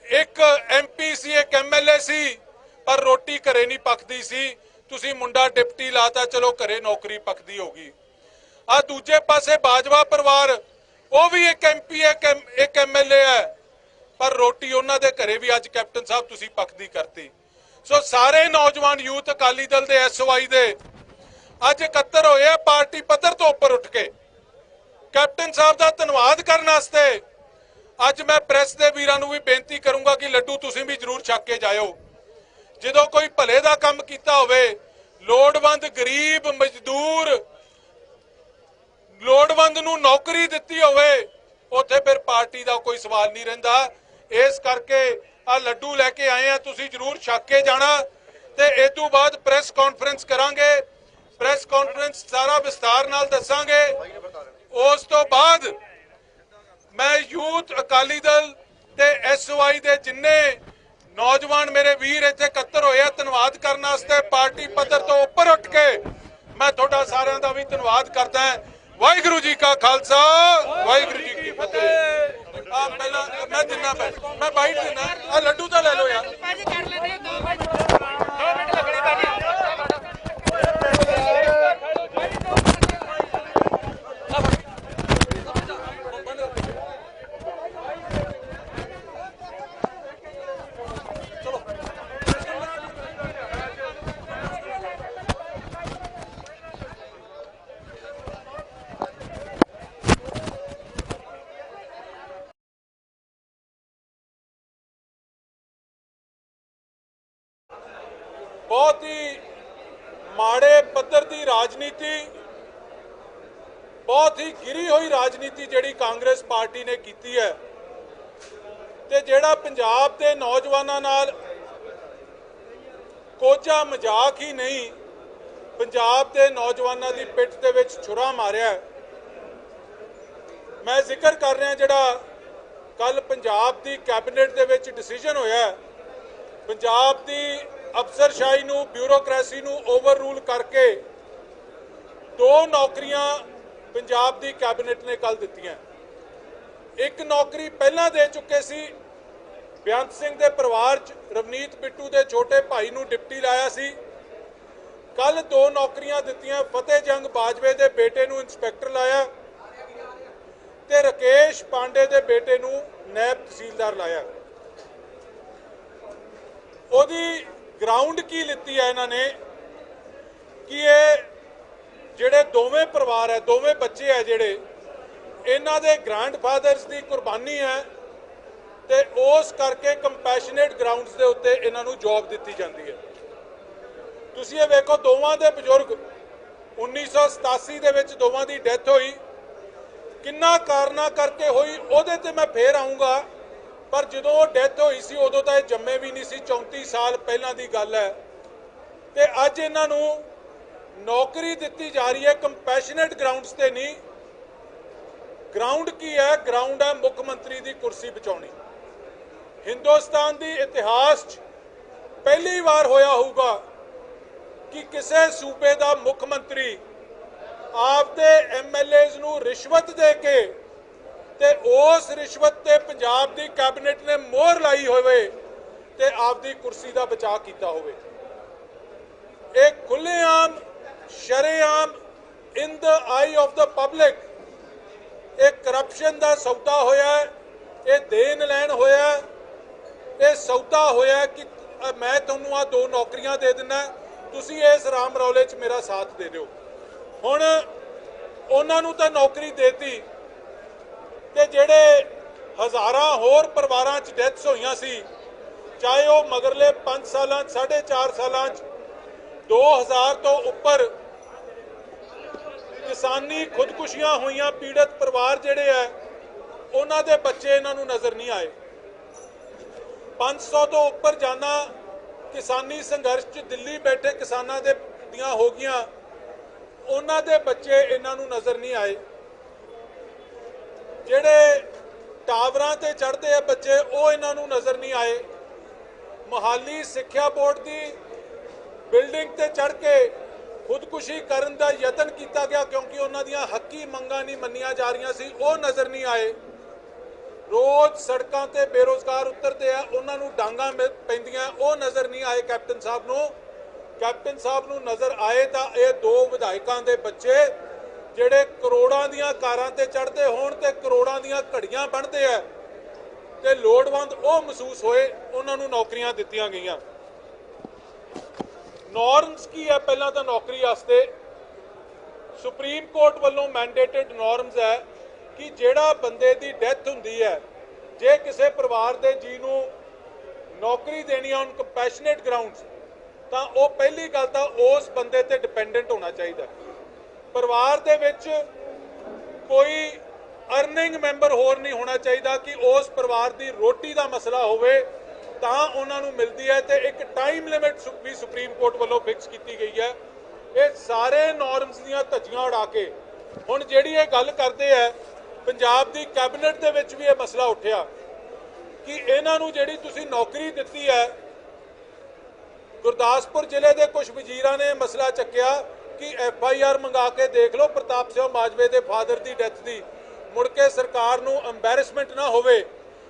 ਇੱਕ MP ਸੀ, ਇੱਕ MLA ਸੀ, ਪਰ ਰੋਟੀ ਘਰੇ ਨਹੀਂ ਪੱਕਦੀ ਸੀ। ਤੁਸੀਂ ਮੁੰਡਾ ਡਿਪਟੀ ਲਾਤਾ, ਚਲੋ ਘਰੇ ਨੌਕਰੀ ਪੱਕਦੀ ਹੋਗੀ। ਆ ਦੂਜੇ ਪਾਸੇ ਬਾਜਵਾ ਪਰਿਵਾਰ, ਉਹ ਵੀ ਇੱਕ MP ਇੱਕ MLA ਹੈ, ਪਰ ਰੋਟੀ ਉਹਨਾਂ ਦੇ ਘਰੇ ਵੀ ਅੱਜ ਕੈਪਟਨ ਸਾਹਿਬ ਤੁਸੀਂ ਪੱਕਦੀ ਕਰਤੀ। ਸੋ ਸਾਰੇ ਨੌਜਵਾਨ ਯੂਥ ਅਕਾਲੀ ਦਲ ਦੇ SOI ਦੇ ਅੱਜ ਇਕੱਤਰ ਹੋਏ ਆ ਪਾਰਟੀ ਪੱਧਰ ਤੋਂ ਉੱਪਰ ਉੱਠ ਕੇ ਕੈਪਟਨ ਸਾਹਿਬ ਦਾ ਧੰਨਵਾਦ ਕਰਨ ਵਾਸਤੇ। ਅੱਜ ਮੈਂ ਪ੍ਰੈਸ ਦੇ ਵੀਰਾਂ ਨੂੰ ਵੀ ਬੇਨਤੀ ਕਰੂੰਗਾ ਕਿ ਲੱਡੂ ਤੁਸੀਂ ਵੀ ਜ਼ਰੂਰ ਛਕ ਕੇ ਜਾਇਓ। ਜਦੋਂ ਕੋਈ ਭਲੇ ਦਾ ਕੰਮ ਕੀਤਾ ਹੋਵੇ, ਲੋੜਵੰਦ ਗਰੀਬ ਮਜ਼ਦੂਰ ਲੋੜਵੰਦ ਨੂੰ ਨੌਕਰੀ ਦਿੱਤੀ ਹੋਵੇ, ਉੱਥੇ ਫਿਰ ਪਾਰਟੀ ਦਾ ਕੋਈ ਸਵਾਲ ਨਹੀਂ ਰਹਿੰਦਾ। ਇਸ ਕਰਕੇ ਆ ਲੱਡੂ ਲੈ ਕੇ ਆਏ ਆ, ਤੁਸੀਂ ਜ਼ਰੂਰ ਛਕ ਕੇ ਜਾਣਾ ਤੇ ਇਸ ਤੋਂ ਬਾਅਦ ਪ੍ਰੈਸ ਕਾਨਫਰੰਸ ਕਰਾਂਗੇ। ਪ੍ਰੈਸ ਕਾਨਫਰੰਸ ਸਾਰਾ ਵਿਸਤਾਰ ਨਾਲ ਦੱਸਾਂਗੇ। ਉਸ ਤੋਂ ਬਾਅਦ ਮੈਂ ਯੂਥ ਅਕਾਲੀ ਦਲ ਤੇ SOI ਦੇ ਜਿੰਨੇ नौजवान मेरे वीर इत्थे इकत्तर होए धन्नवाद करने वास्ते पार्टी पद्धर तो उपर उठ के मैं तुहाडा सारिਆਂ ਦਾ भी धन्नवाद करदा है। वाहिगुरू जी का खालसा वाहिगुरू जी की फतेह। पहला मैं दिना मैं बाइट देना लड्डू तो ले लो यार। बहुत ही माड़े पद्धर की राजनीति, बहुत ही गिरी हुई राजनीति जिहड़ी कांग्रेस पार्टी ने की है ते जिहड़ा पंजाब के नौजवानों नाल कोझा मजाक ही नहीं पंजाब के नौजवानों की पिठ दे विच छुरा मारिया है। मैं जिक्र कर रहा जिहड़ा कल पंजाब की कैबिनेट दे विच डिसीजन होया है, पंजाब की अफसरशाही नूं ब्यूरोक्रेसी नूं ओवर रूल करके 2 नौकरियां पंजाब की कैबिनेट ने कल दित्तियां। एक नौकरी पहला दे चुके सी, बेअंत सिंह के परिवार च रवनीत बिट्टू के छोटे भाई नूं डिप्टी लाया सी। कल 2 नौकरियां दित्तियां, फतेह जंग बाजवे के बेटे नूं इंस्पैक्टर लाया ते राकेश पांडे के बेटे नूं नायब तहसीलदार लाया। ओदी ग्राउंड की लिती है इन्होंने कि ये जिहड़े दोवें परिवार है, दोवें बच्चे है जिहड़े इन्हां दे ग्रैंडफादर्स की कुर्बानी है ते उस करके कंपैशनेट ग्राउंड्स के उत्ते इन्हां नूं जॉब दी जाती है। तुसीं ये वेखो दोवां दे बजुर्ग 1987 दे विच दोवां दी डैथ हुई, किन्ना कारणा करके हुई उहदे ते मैं फिर आऊँगा, पर जो डैथ हुई सी उदों तो जम्मे भी नहीं सी, 34 साल पहला की गल है। तो अज इन्हां नूं नौकरी दी जा रही है कंपैशनेट ग्राउंड्स ते नहीं। ग्राउंड की है? ग्राउंड है मुख्यमंत्री की कुर्सी बचाउणी। हिंदुस्तान की इतिहास पहली बार होया होगा कि किसी सूबे का मुख्यमंत्री आपदे MLAs नूं रिश्वत दे के ते उस रिश्वत ते पंजाब की कैबिनेट ने मोहर लाई होवे ते आपदी कुर्सी का बचाव किया होवे। एक खुलेआम शरेआम in the eye of the public एक करप्शन का सौदा होया है, ये देन लैन होया, ये सौदा होया कि मैं तुहानूं आ 2 नौकरियां दे दिना, तुसीं इस राम रौले च मेरा साथ दे दिओ। हुण उन्हां नूं तां नौकरी देती ते जिहड़े हज़ारां होर परिवारां च डैथ्स होईयां सी, चाहे वो मगरले 5 सालां 4.5 सालां 2000 तो उपर किसानी खुदकुशियां हुईयां, पीड़ित परिवार जिहड़े है उन्हां दे बच्चे इन्हां नूं नज़र नहीं आए। 500 तो उपर जाना किसानी संघर्ष च दिल्ली बैठे किसानां दे दियां हो गईयां, उन्हां दे बच्चे इन्हां नूं नज़र नहीं आए। जिहड़े टावरां ते चढ़ते हैं बच्चे वो इन्हां नूं नज़र नहीं आए। मोहाली सिक्ख्या बोर्ड की बिल्डिंग ते चढ़ के खुदकुशी करन दा यतन किया गया क्योंकि उन्हां दियां हक्की मंगां नहीं मन्नियां जा रही सी, वो नज़र नहीं आए। रोज़ सड़कों ते बेरोजगार उतरते हैं, उन्हां नूं डांगां पैंदियां, वो नज़र नहीं आए। कैप्टन साहब नूं नज़र आए तो ये 2 विधायकों के बच्चे जिहड़े करोड़ां दियां कारां ते चढ़ते होण ते करोड़ां दियां घड़ियां बनते हैं ते लोड़वंद वो महसूस होए, उन्हां नूं नौकरियां दित्तियां गईयां। नॉर्म्स की है? पहला तो नौकरी वास्ते सुप्रीम कोर्ट वालों मैंडेटेड नॉर्म्स है कि जिहड़ा बंदे की डैथ हुंदी है, जे किसी परिवार के जी नूं नौकरी देनी ऑन कंपैशनेट ग्राउंड्स, तो वो पहली गल तो उस बंदे ते डिपेंडेंट होना चाहिए। परिवार दे विच कोई अर्निंग मैंबर होर नहीं होना चाहिए कि उस परिवार की रोटी का मसला होवे तां उन्हां नूं मिलती है। तो एक टाइम लिमिट भी सुप्रीम कोर्ट वालों फिक्स की गई है। ये सारे नॉर्म्स दीयां धज्जियां उड़ा के हुण जिहड़ी ये गल करते हैं, पंजाब की कैबिनेट दे विच भी ये मसला उठिया कि इन्हां नूं जिहड़ी तुसीं नौकरी दित्ती है, गुरदासपुर जिले के कुछ वजीरां ने मसला चक्या कि FIR मंगा के देख लो प्रताप सिंह माजवे के फादर की डैथ की, मुड़ के सरकार नूं अंबैरसमेंट ना होवे।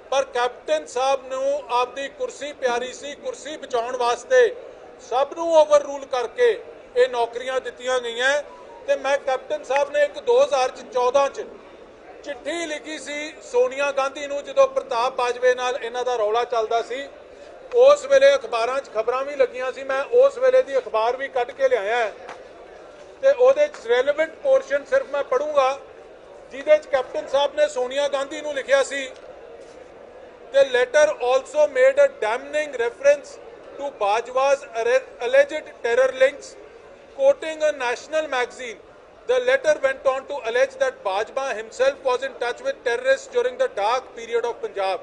पर कैप्टन साहब नूं आपदी कुर्सी प्यारी सी, कुर्सी बचाउण वास्ते सब नूं ओवर रूल करके ये नौकरियां दित्तियां गईयां। ते मैं कैप्टन साहब ने एक 2014 च चिट्ठी लिखी सी सोनिया गांधी नूं, जदों प्रताप बाजवे नाल इन्हां दा रौला चलदा सी। उस वेले अखबारां 'च खबरां भी लगियां सी, मैं उस वेले दी अखबार भी कढ के लिआया है ते ओहदे 'च रेलेवेंट पोर्शन सिर्फ मैं पढ़ूंगा, जिहदे 'च कैप्टन साहब ने सोनिया गांधी नूं लिखिया सी। The letter also made a damning reference to Bajwa's alleged terror links, quoting a national magazine. The letter went on to allege that Bajwa himself was in touch with terrorists during the dark period of Punjab.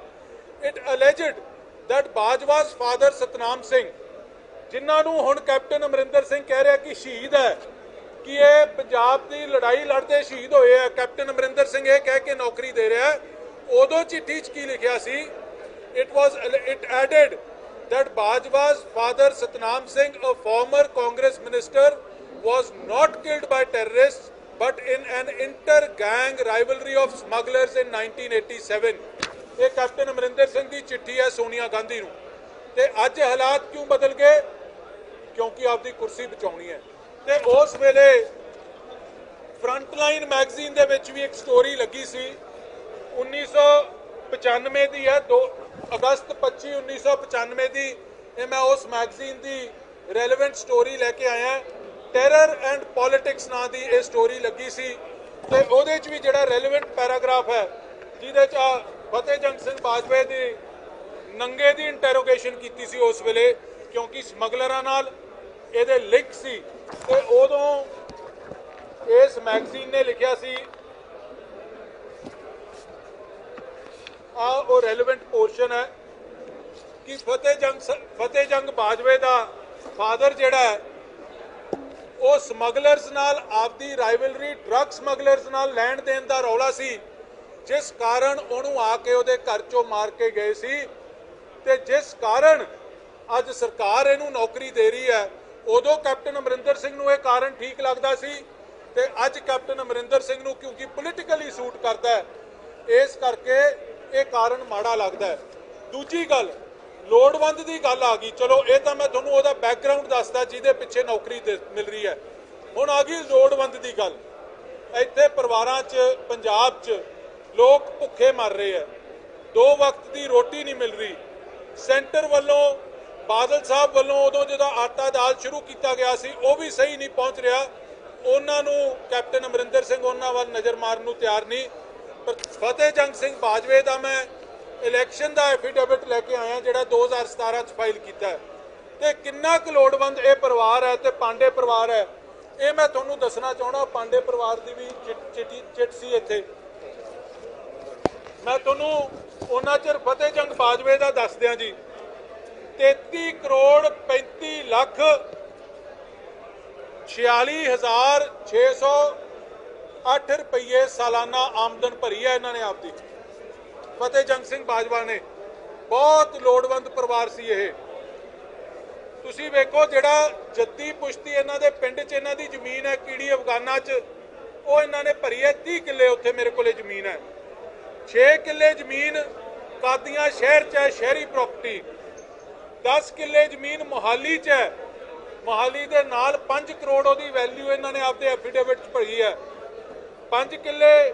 It alleged that Bajwa's father Satnam Singh, जिन्हां नूं हुण कैप्टन अमरिंदर सिंह कह रहा कि शहीद है, कि ये पंजाब की लड़ाई लड़ते शहीद होए है, कैप्टन अमरिंदर सिंह ये कह के नौकरी दे रहा है। उदों चिट्ठी 'च की लिखिया सी, it added that Bajwa's father Satnam Singh, a former Congress minister, was not killed by terrorists but in an inter-gang rivalry of smugglers in 1987. ये कैप्टन अमरिंदर सिंह की चिट्ठी है सोनिया गांधी नूं। ते अज हालात क्यों बदल गए? क्योंकि आपकी कुर्सी बचाउणी है। ते उस वेले फ्रंटलाइन मैगजीन दे विच भी एक स्टोरी लगी सी, 1995 की है, 2 अगस्त 25 1995 की। ये मैं उस मैगजीन की रेलेवेंट स्टोरी लैके आया। टैरर एंड पॉलिटिक्स नां की ये स्टोरी लगी सी ते उहदे च भी जिहड़ा रेलेवेंट पैराग्राफ है, जिहदे च फतेह जंग सिंह बाजवे की नंगे की इंटैरोगेशन की सी उस वेले, क्योंकि स्मगलरां नाल इहदे लिंक सी। ते उदों इस मैगजीन ने लिखिया सी, वो रेलेवेंट पोर्शन है कि फतेह जंग बाजवे का फादर जिहड़ा है वो स्मगलर्स नाल आपदी राइवलरी ड्रग स्मगलर्स नाल लैण देण दा रौला सी, जिस कारण उहनूं आके उहदे घर चों मार के गए सी। ते जिस कारण अज सरकार इहनूं नौकरी दे रही है, उदों कैप्टन अमरिंदर सिंह नूं ये कारण ठीक लगदा सी ते अज कैप्टन अमरिंदर सिंह नूं क्योंकि पोलिटिकली सूट करदा है, इस करके ये कारण माड़ा लगता है। दूजी गल लोड़वंद की गल आ गई। चलो ये तो मैं तुहानूं उहदा बैकग्राउंड दसदा जिहदे पिछे नौकरी मिल रही है। हुण आ गई लोड़वंद की गल। इत्थे परिवारां च पंजाब च लोग भुखे मर रहे हैं, 2 वक्त की रोटी नहीं मिल रही। सेंटर वालों बादल साहब वालों उदों जो आटा दाल शुरू किया गया सी, वो भी सही नहीं पहुँच रहा। उन्होंने कैप्टन अमरिंदर सिंह उन्होंने वाल नज़र मारन नूं तैयार नहीं। पर फतेह जंग सिंह बाजवे का मैं इलैक्शन का एफिडेविट लैके आया जिहड़ा 2017 च फाइल किया है। तो किन्ना क लोड़वंद ये परिवार है, तो पांडे परिवार है, ये मैं तुहानूं दसना चाहना। पांडे परिवार की भी चिट सी इत्थे। मैं तुहानूं उन्ना चिर फतेह जंग बाजवे का दस दियां जी। 33 करोड़ 35 लख 46,608 रुपये सालाना आमदन भरी है इन्होंने आपकी। फतेह जंग सिंह बाजवा ने बहुत लोड़वंद परिवार सी ये। तुसीं वेखो जिहड़ा जद्दी पुश्ती इन्हां दे पिंड च इन्हां दी जमीन है कीड़ी अफगाना च, वो इन्हां ने भरी है। 30 किले उत्थे मेरे कोले जमीन है। 6 किले जमीन कादियां शहर च है, शहरी प्रॉपर्टी। 10 किले जमीन मोहाली च है। मोहाली दे नाल 5 करोड़ ओहदी वैल्यू इन्हां ने आपदे एफिडेविट च भरी है। 5 किले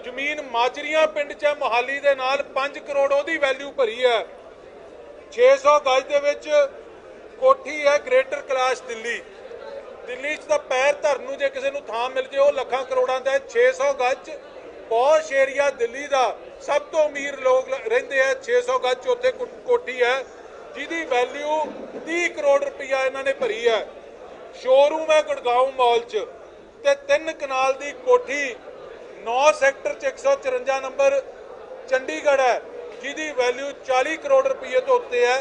जमीन माजरियां पिंड च है, मोहाली दे नाल 5 करोड़ ओहदी वैल्यू भरी है। 600 गज दे विच कोठी है ग्रेटर कैलाश दिल्ली। दिल्ली च तां पैर धरन नूं जे किसी नूं थां मिल जाए वो लखां करोड़ां दा। 600 गज पौश एरिया दिल्ली का सब तो अमीर लोग रहिंदे है। 600 गज उत्थे कोठी है जिहदी वैल्यू 30 करोड़ रुपया इन्होंने भरी है। शोरूम है गुड़गांव मॉल च ते 3 कनाल की कोठी 9 सैक्टर 154 नंबर चंडीगढ़ है जिहदी वैल्यू 40 करोड़ रुपये तो उत्ते है।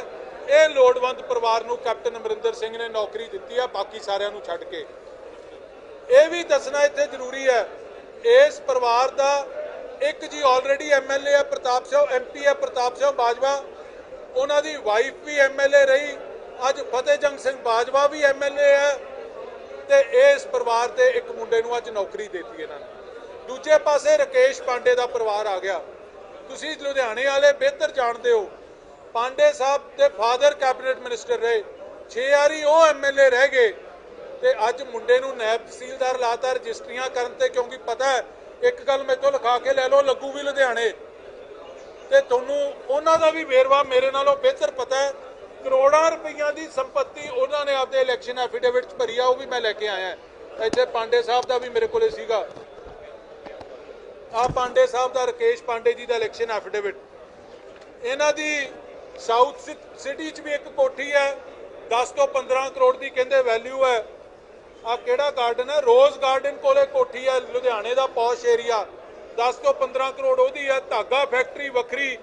ये लोड़वंद परिवार नूं कैप्टन अमरिंदर सिंह ने नौकरी दी है, बाकी सारिਆਂ नूं छड्ड के। ये भी दसना इत्थे जरूरी है, इस परिवार का ਇੱਕ ਜੀ ਆਲਰੇਡੀ ਐਮਐਲਏ ਹੈ ਪ੍ਰਤਾਪ ਸਿੰਘ, ਐਮਪੀ ਹੈ ਪ੍ਰਤਾਪ ਸਿੰਘ ਬਾਜਵਾ, ਉਹਨਾਂ ਦੀ ਵਾਈਫ ਵੀ ਐਮਐਲਏ ਰਹੀ, ਅੱਜ ਫਤਿਹਜੰਗ ਸਿੰਘ ਬਾਜਵਾ ਵੀ ਐਮਐਲਏ ਹੈ, ਤੇ ਇਸ ਪਰਿਵਾਰ ਦੇ ਇੱਕ ਮੁੰਡੇ ਨੂੰ ਅੱਜ ਨੌਕਰੀ ਦਿੱਤੀ ਇਹਨਾਂ ਨੇ। ਦੂਜੇ ਪਾਸੇ ਰਕੇਸ਼ ਪਾਂਡੇ ਦਾ ਪਰਿਵਾਰ ਆ ਗਿਆ। ਤੁਸੀਂ ਲੁਧਿਆਣੇ ਵਾਲੇ ਬਿਹਤਰ ਜਾਣਦੇ ਹੋ, ਪਾਂਡੇ ਸਾਹਿਬ ਦੇ ਫਾਦਰ ਕੈਬਨਿਟ ਮਿਨਿਸਟਰ ਰਹੇ, 6 ਵਾਰੀ ਉਹ ਐਮਐਲਏ ਰਹਿ ਗਏ, ਤੇ ਅੱਜ ਮੁੰਡੇ ਨੂੰ ਨਾਇਬ ਤਹਿਸੀਲਦਾਰ ਲਾਤਾ ਰਜਿਸਟਰੀਆਂ ਕਰਨ ਤੇ, ਕਿਉਂਕਿ ਪਤਾ ਹੈ ਇੱਕ ਗੱਲ ਮੈਥੋਂ ਲਿਖਾ ਕੇ ਲੈ ਲਓ, ਲੱਗੂ ਵੀ ਲੁਧਿਆਣੇ, ਤੇ ਤੁਹਾਨੂੰ ਉਹਨਾਂ ਦਾ ਵੀ ਵੇਰਵਾ ਮੇਰੇ ਨਾਲੋਂ ਬਿਹਤਰ ਪਤਾ ਹੈ। ਕਰੋੜਾਂ ਰੁਪਈਆਂ ਦੀ ਸੰਪत्ति ਉਹਨਾਂ ਨੇ ਆਪਦੇ ਇਲੈਕਸ਼ਨ ਐਫੀਡੇਵਿਟ 'ਚ ਭਰੀ ਆ, ਉਹ ਵੀ ਮੈਂ ਲੈ ਕੇ ਆਇਆ ਇੱਥੇ। ਪਾਂਡੇ ਸਾਹਿਬ ਦਾ ਵੀ ਮੇਰੇ ਕੋਲੇ ਸੀਗਾ, ਆ ਪਾਂਡੇ ਸਾਹਿਬ ਦਾ, ਰਕੇਸ਼ ਪਾਂਡੇ ਜੀ ਦਾ ਇਲੈਕਸ਼ਨ ਐਫੀਡੇਵਿਟ। ਇਹਨਾਂ ਦੀ ਸਾਊਥ ਸਿਟੀ 'ਚ ਵੀ ਇੱਕ ਕੋਠੀ ਹੈ, 10 ਤੋਂ 15 ਕਰੋੜ ਦੀ ਕਹਿੰਦੇ ਵੈਲਿਊ ਹੈ। ਆ ਕਿਹੜਾ ਗਾਰਡਨ ਹੈ, ਰੋਜ਼ ਗਾਰਡਨ ਕੋਲੇ ਕੋਠੀ ਹੈ, ਲੁਧਿਆਣੇ ਦਾ ਪੌਸ਼ ਏਰੀਆ, 10 ਤੋਂ 15 ਕਰੋੜ ਉਹਦੀ ਹੈ। ਧਾਗਾ ਫੈਕਟਰੀ ਵੱਖਰੀ,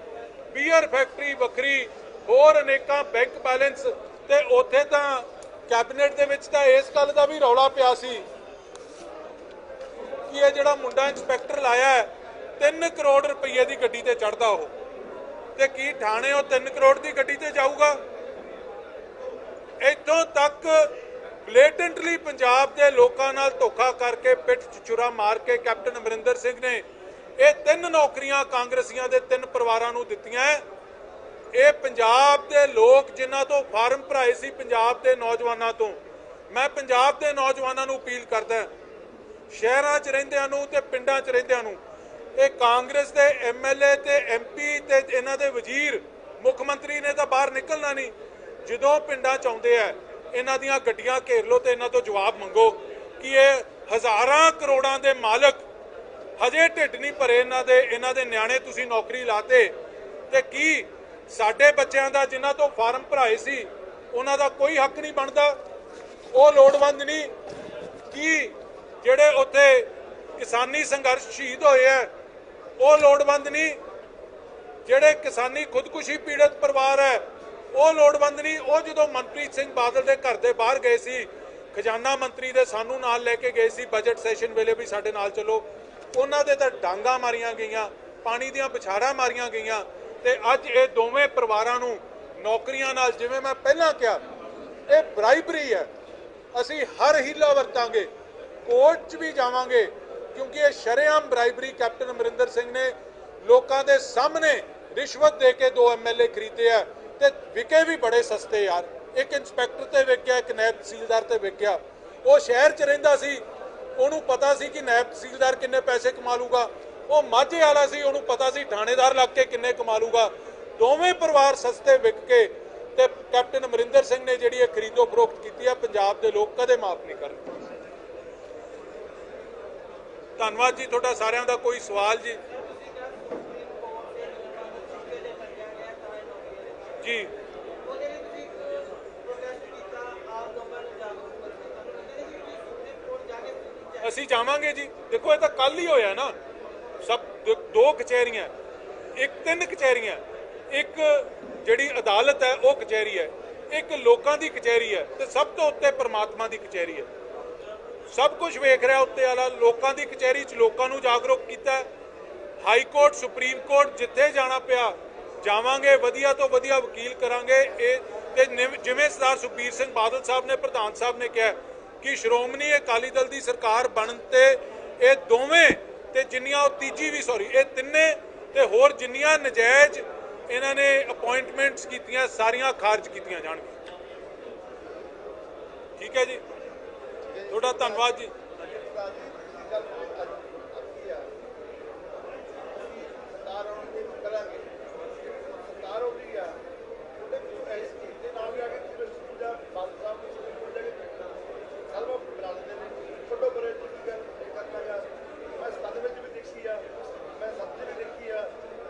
ਬੀਅਰ ਫੈਕਟਰੀ ਵੱਖਰੀ, ਹੋਰ ਅਨੇਕਾਂ ਬੈਂਕ ਬੈਲੈਂਸ। ਤੇ ਉੱਥੇ ਤਾਂ ਕੈਬਨਿਟ ਦੇ ਵਿੱਚ ਤਾਂ ਇਸ ਗੱਲ ਦਾ ਵੀ ਰੌਲਾ ਪਿਆ ਸੀ ਕਿ ਇਹ ਜਿਹੜਾ ਮੁੰਡਾ ਇੰਸਪੈਕਟਰ ਲਾਇਆ ਹੈ 3 ਕਰੋੜ ਰੁਪਏ ਦੀ ਗੱਡੀ ਤੇ ਚੜਦਾ ਉਹ, ਤੇ ਕੀ ਥਾਣੇ ਉਹ 3 ਕਰੋੜ ਦੀ ਗੱਡੀ ਤੇ ਜਾਊਗਾ? ਇੱਥੋਂ ਤੱਕ ਬਲੇਟੈਂਟਲੀ ਪੰਜਾਬ ਦੇ ਲੋਕਾਂ ਨਾਲ ਧੋਖਾ ਕਰਕੇ, ਪਿੱਠ 'ਚ ਛੁਰਾ ਮਾਰ ਕੇ ਕੈਪਟਨ ਅਮਰਿੰਦਰ ਸਿੰਘ ਨੇ ਇਹ 3 ਨੌਕਰੀਆਂ ਕਾਂਗਰਸੀਆਂ ਦੇ 3 ਪਰਿਵਾਰਾਂ ਨੂੰ ਦਿੱਤੀਆਂ। ਇਹ ਪੰਜਾਬ ਦੇ ਲੋਕ ਜਿਨ੍ਹਾਂ ਤੋਂ ਫਾਰਮ ਭਰਾਏ ਸੀ, ਪੰਜਾਬ ਦੇ ਨੌਜਵਾਨਾਂ ਤੋਂ, ਮੈਂ ਪੰਜਾਬ ਦੇ ਨੌਜਵਾਨਾਂ ਨੂੰ ਅਪੀਲ ਕਰਦਾ, ਸ਼ਹਿਰਾਂ 'ਚ ਰਹਿੰਦਿਆਂ ਨੂੰ ਤੇ ਪਿੰਡਾਂ 'ਚ ਰਹਿੰਦਿਆਂ ਨੂੰ, ਇਹ ਕਾਂਗਰਸ ਦੇ ਐਮਐਲਏ ਤੇ ਐਮਪੀ ਤੇ ਇਹਨਾਂ ਦੇ ਵਜ਼ੀਰ, ਮੁੱਖ ਮੰਤਰੀ ਨੇ ਤਾਂ ਬਾਹਰ ਨਿਕਲਣਾ ਨਹੀਂ। ਜਦੋਂ ਪਿੰਡਾਂ 'ਚ ਆਉਂਦੇ ਆ, ਇਹਨਾਂ ਦੀਆਂ ਗੱਡੀਆਂ ਘੇਰ ਲਓ ਤੇ ਇਹਨਾਂ ਤੋਂ ਜਵਾਬ ਮੰਗੋ ਕਿ ਇਹ ਹਜ਼ਾਰਾਂ ਕਰੋੜਾਂ ਦੇ ਮਾਲਕ ਹਜੇ ਢਿੱਡ ਨਹੀਂ ਭਰੇ ਇਹਨਾਂ ਦੇ ਨਿਆਣੇ ਤੁਸੀਂ ਨੌਕਰੀ ਲਾਤੇ, ਤੇ ਕੀ ਸਾਡੇ ਬੱਚਿਆਂ ਦਾ ਜਿਨ੍ਹਾਂ ਤੋਂ ਫਾਰਮ ਭਰਾਏ ਸੀ ਉਹਨਾਂ ਦਾ ਕੋਈ ਹੱਕ ਨਹੀਂ ਬਣਦਾ? ਉਹ ਲੋੜਵੰਦ ਨਹੀਂ ਕੀ ਜਿਹੜੇ ਉੱਥੇ ਕਿਸਾਨੀ ਸੰਘਰਸ਼ ਸ਼ਹੀਦ ਹੋਏ ਆ, ਉਹ ਲੋੜਵੰਦ ਨਹੀਂ ਜਿਹੜੇ ਕਿਸਾਨੀ ਖੁਦਕੁਸ਼ੀ ਪੀੜਤ ਪਰਿਵਾਰ ਹੈ, ਉਹ ਲੋੜਵੰਦ ਨਹੀਂ? ਉਹ ਜਦੋਂ ਮਨਪ੍ਰੀਤ ਸਿੰਘ ਬਾਦਲ ਦੇ ਘਰ ਦੇ ਬਾਹਰ ਗਏ ਸੀ, ਖਜ਼ਾਨਾ ਮੰਤਰੀ ਦੇ ਸਾਨੂੰ ਨਾਲ ਲੈ ਕੇ ਗਏ ਸੀ ਬਜਟ ਸੈਸ਼ਨ ਵੇਲੇ ਵੀ ਸਾਡੇ ਨਾਲ ਚਲੋ, ਉਹਨਾਂ ਦੇ ਤਾਂ ਡਾਂਗਾ ਮਾਰੀਆਂ ਗਈਆਂ, ਪਾਣੀ ਦੀਆਂ ਵਿਛਾੜਾਂ ਮਾਰੀਆਂ ਗਈਆਂ। ਤੇ ਅੱਜ ਇਹ ਦੋਵੇਂ ਪਰਿਵਾਰਾਂ ਨੂੰ ਨੌਕਰੀਆਂ ਨਾਲ, ਜਿਵੇਂ ਮੈਂ ਪਹਿਲਾਂ ਕਿਹਾ, ਇਹ ਬਰਾਈਬਰੀ ਹੈ। ਅਸੀਂ ਹਰ ਹੀਲਾ ਵਰਤਾਂਗੇ, ਕੋਰਟ 'ਚ ਵੀ ਜਾਵਾਂਗੇ, ਕਿਉਂਕਿ ਇਹ ਸ਼ਰੇਆਮ ਬਰਾਈਬਰੀ ਕੈਪਟਨ ਅਮਰਿੰਦਰ ਸਿੰਘ ਨੇ ਲੋਕਾਂ ਦੇ ਸਾਹਮਣੇ ਰਿਸ਼ਵਤ ਦੇ ਕੇ 2 ਐਮਐਲਏ ਖਰੀਦੇ ਆ, ਤੇ ਵਿਕੇ ਵੀ ਬੜੇ ਸਸਤੇ ਯਾਰ। ਇੱਕ ਇੰਸਪੈਕਟਰ ਤੇ ਵਿਕਿਆ, ਇੱਕ ਨਾਇਬ ਤਹਿਸੀਲਦਾਰ ਤੇ ਵਿਕਿਆ। ਉਹ ਸ਼ਹਿਰ 'ਚ ਰਹਿੰਦਾ ਸੀ, ਉਹਨੂੰ ਪਤਾ ਸੀ ਕਿ ਨਾਇਬ ਤਹਿਸੀਲਦਾਰ ਕਿੰਨੇ ਪੈਸੇ ਕਮਾ ਲੂਗਾ। ਉਹ ਮਾਝੇ ਵਾਲਾ ਸੀ, ਉਹਨੂੰ ਪਤਾ ਸੀ ਥਾਣੇਦਾਰ ਲੱਗ ਕੇ ਕਿੰਨੇ ਕਮਾ ਲੂਗਾ। ਦੋਵੇਂ ਪਰਿਵਾਰ ਸਸਤੇ ਵਿਕ ਕੇ, ਤੇ ਕੈਪਟਨ ਅਮਰਿੰਦਰ ਸਿੰਘ ਨੇ ਜਿਹੜੀ ਇਹ ਖਰੀਦੋ ਫਰੋਖਤ ਕੀਤੀ ਆ, ਪੰਜਾਬ ਦੇ ਲੋਕ ਕਦੇ ਮਾਫ ਨਹੀਂ ਕਰਨਗੇ। ਧੰਨਵਾਦ ਜੀ ਤੁਹਾਡਾ ਸਾਰਿਆਂ ਦਾ। ਕੋਈ ਸਵਾਲ ਜੀ? ਜੀ ਅਸੀਂ ਜਾਵਾਂਗੇ ਜੀ। ਦੇਖੋ ਇਹ ਤਾਂ ਕੱਲ ਹੀ ਹੋਇਆ ਨਾ, ਸਭ 2 ਕਚਹਿਰੀਆਂ, 3 ਕਚਹਿਰੀਆਂ, ਇੱਕ ਜਿਹੜੀ ਅਦਾਲਤ ਹੈ ਉਹ ਕਚਹਿਰੀ ਹੈ, ਇੱਕ ਲੋਕਾਂ ਦੀ ਕਚਹਿਰੀ ਹੈ, ਤੇ ਸਭ ਤੋਂ ਉੱਤੇ ਪਰਮਾਤਮਾ ਦੀ ਕਚਹਿਰੀ ਹੈ। ਸਭ ਕੁਝ ਵੇਖ ਰਿਹਾ ਉੱਤੇ ਵਾਲਾ। ਲੋਕਾਂ ਦੀ ਕਚਹਿਰੀ 'ਚ ਲੋਕਾਂ ਨੂੰ ਜਾਗਰੂਕ ਕੀਤਾ, ਹਾਈ ਕੋਰਟ, ਸੁਪਰੀਮ ਕੋਰਟ, ਜਿੱਥੇ ਜਾਣਾ ਪਿਆ ਜਾਵਾਂਗੇ, ਵਧੀਆ ਤੋਂ ਵਧੀਆ ਵਕੀਲ ਕਰਾਂਗੇ। ਇਹ ਤੇ ਜਿਵੇਂ ਸਰਦਾਰ ਸੁਖਬੀਰ ਸਿੰਘ ਬਾਦਲ ਸਾਹਿਬ ਨੇ, ਪ੍ਰਧਾਨ ਸਾਹਿਬ ਨੇ ਕਿਹਾ ਕਿ ਸ਼੍ਰੋਮਣੀ ਅਕਾਲੀ ਦਲ ਦੀ ਸਰਕਾਰ ਬਣਨ ਤੇ ਇਹ ਦੋਵੇਂ ਤੇ ਜਿੰਨੀਆਂ ਉਹ ਤੀਜੀ ਵੀ ਇਹ ਤਿੰਨੇ ਤੇ ਹੋਰ ਜਿੰਨੀਆਂ ਨਜਾਇਜ਼ ਇਹਨਾਂ ਨੇ ਅਪਾਇੰਟਮੈਂਟਸ ਕੀਤੀਆਂ ਸਾਰੀਆਂ ਖਾਰਜ ਕੀਤੀਆਂ ਜਾਣਗੀਆਂ। ਠੀਕ ਹੈ ਜੀ, ਤੁਹਾਡਾ ਧੰਨਵਾਦ ਜੀ।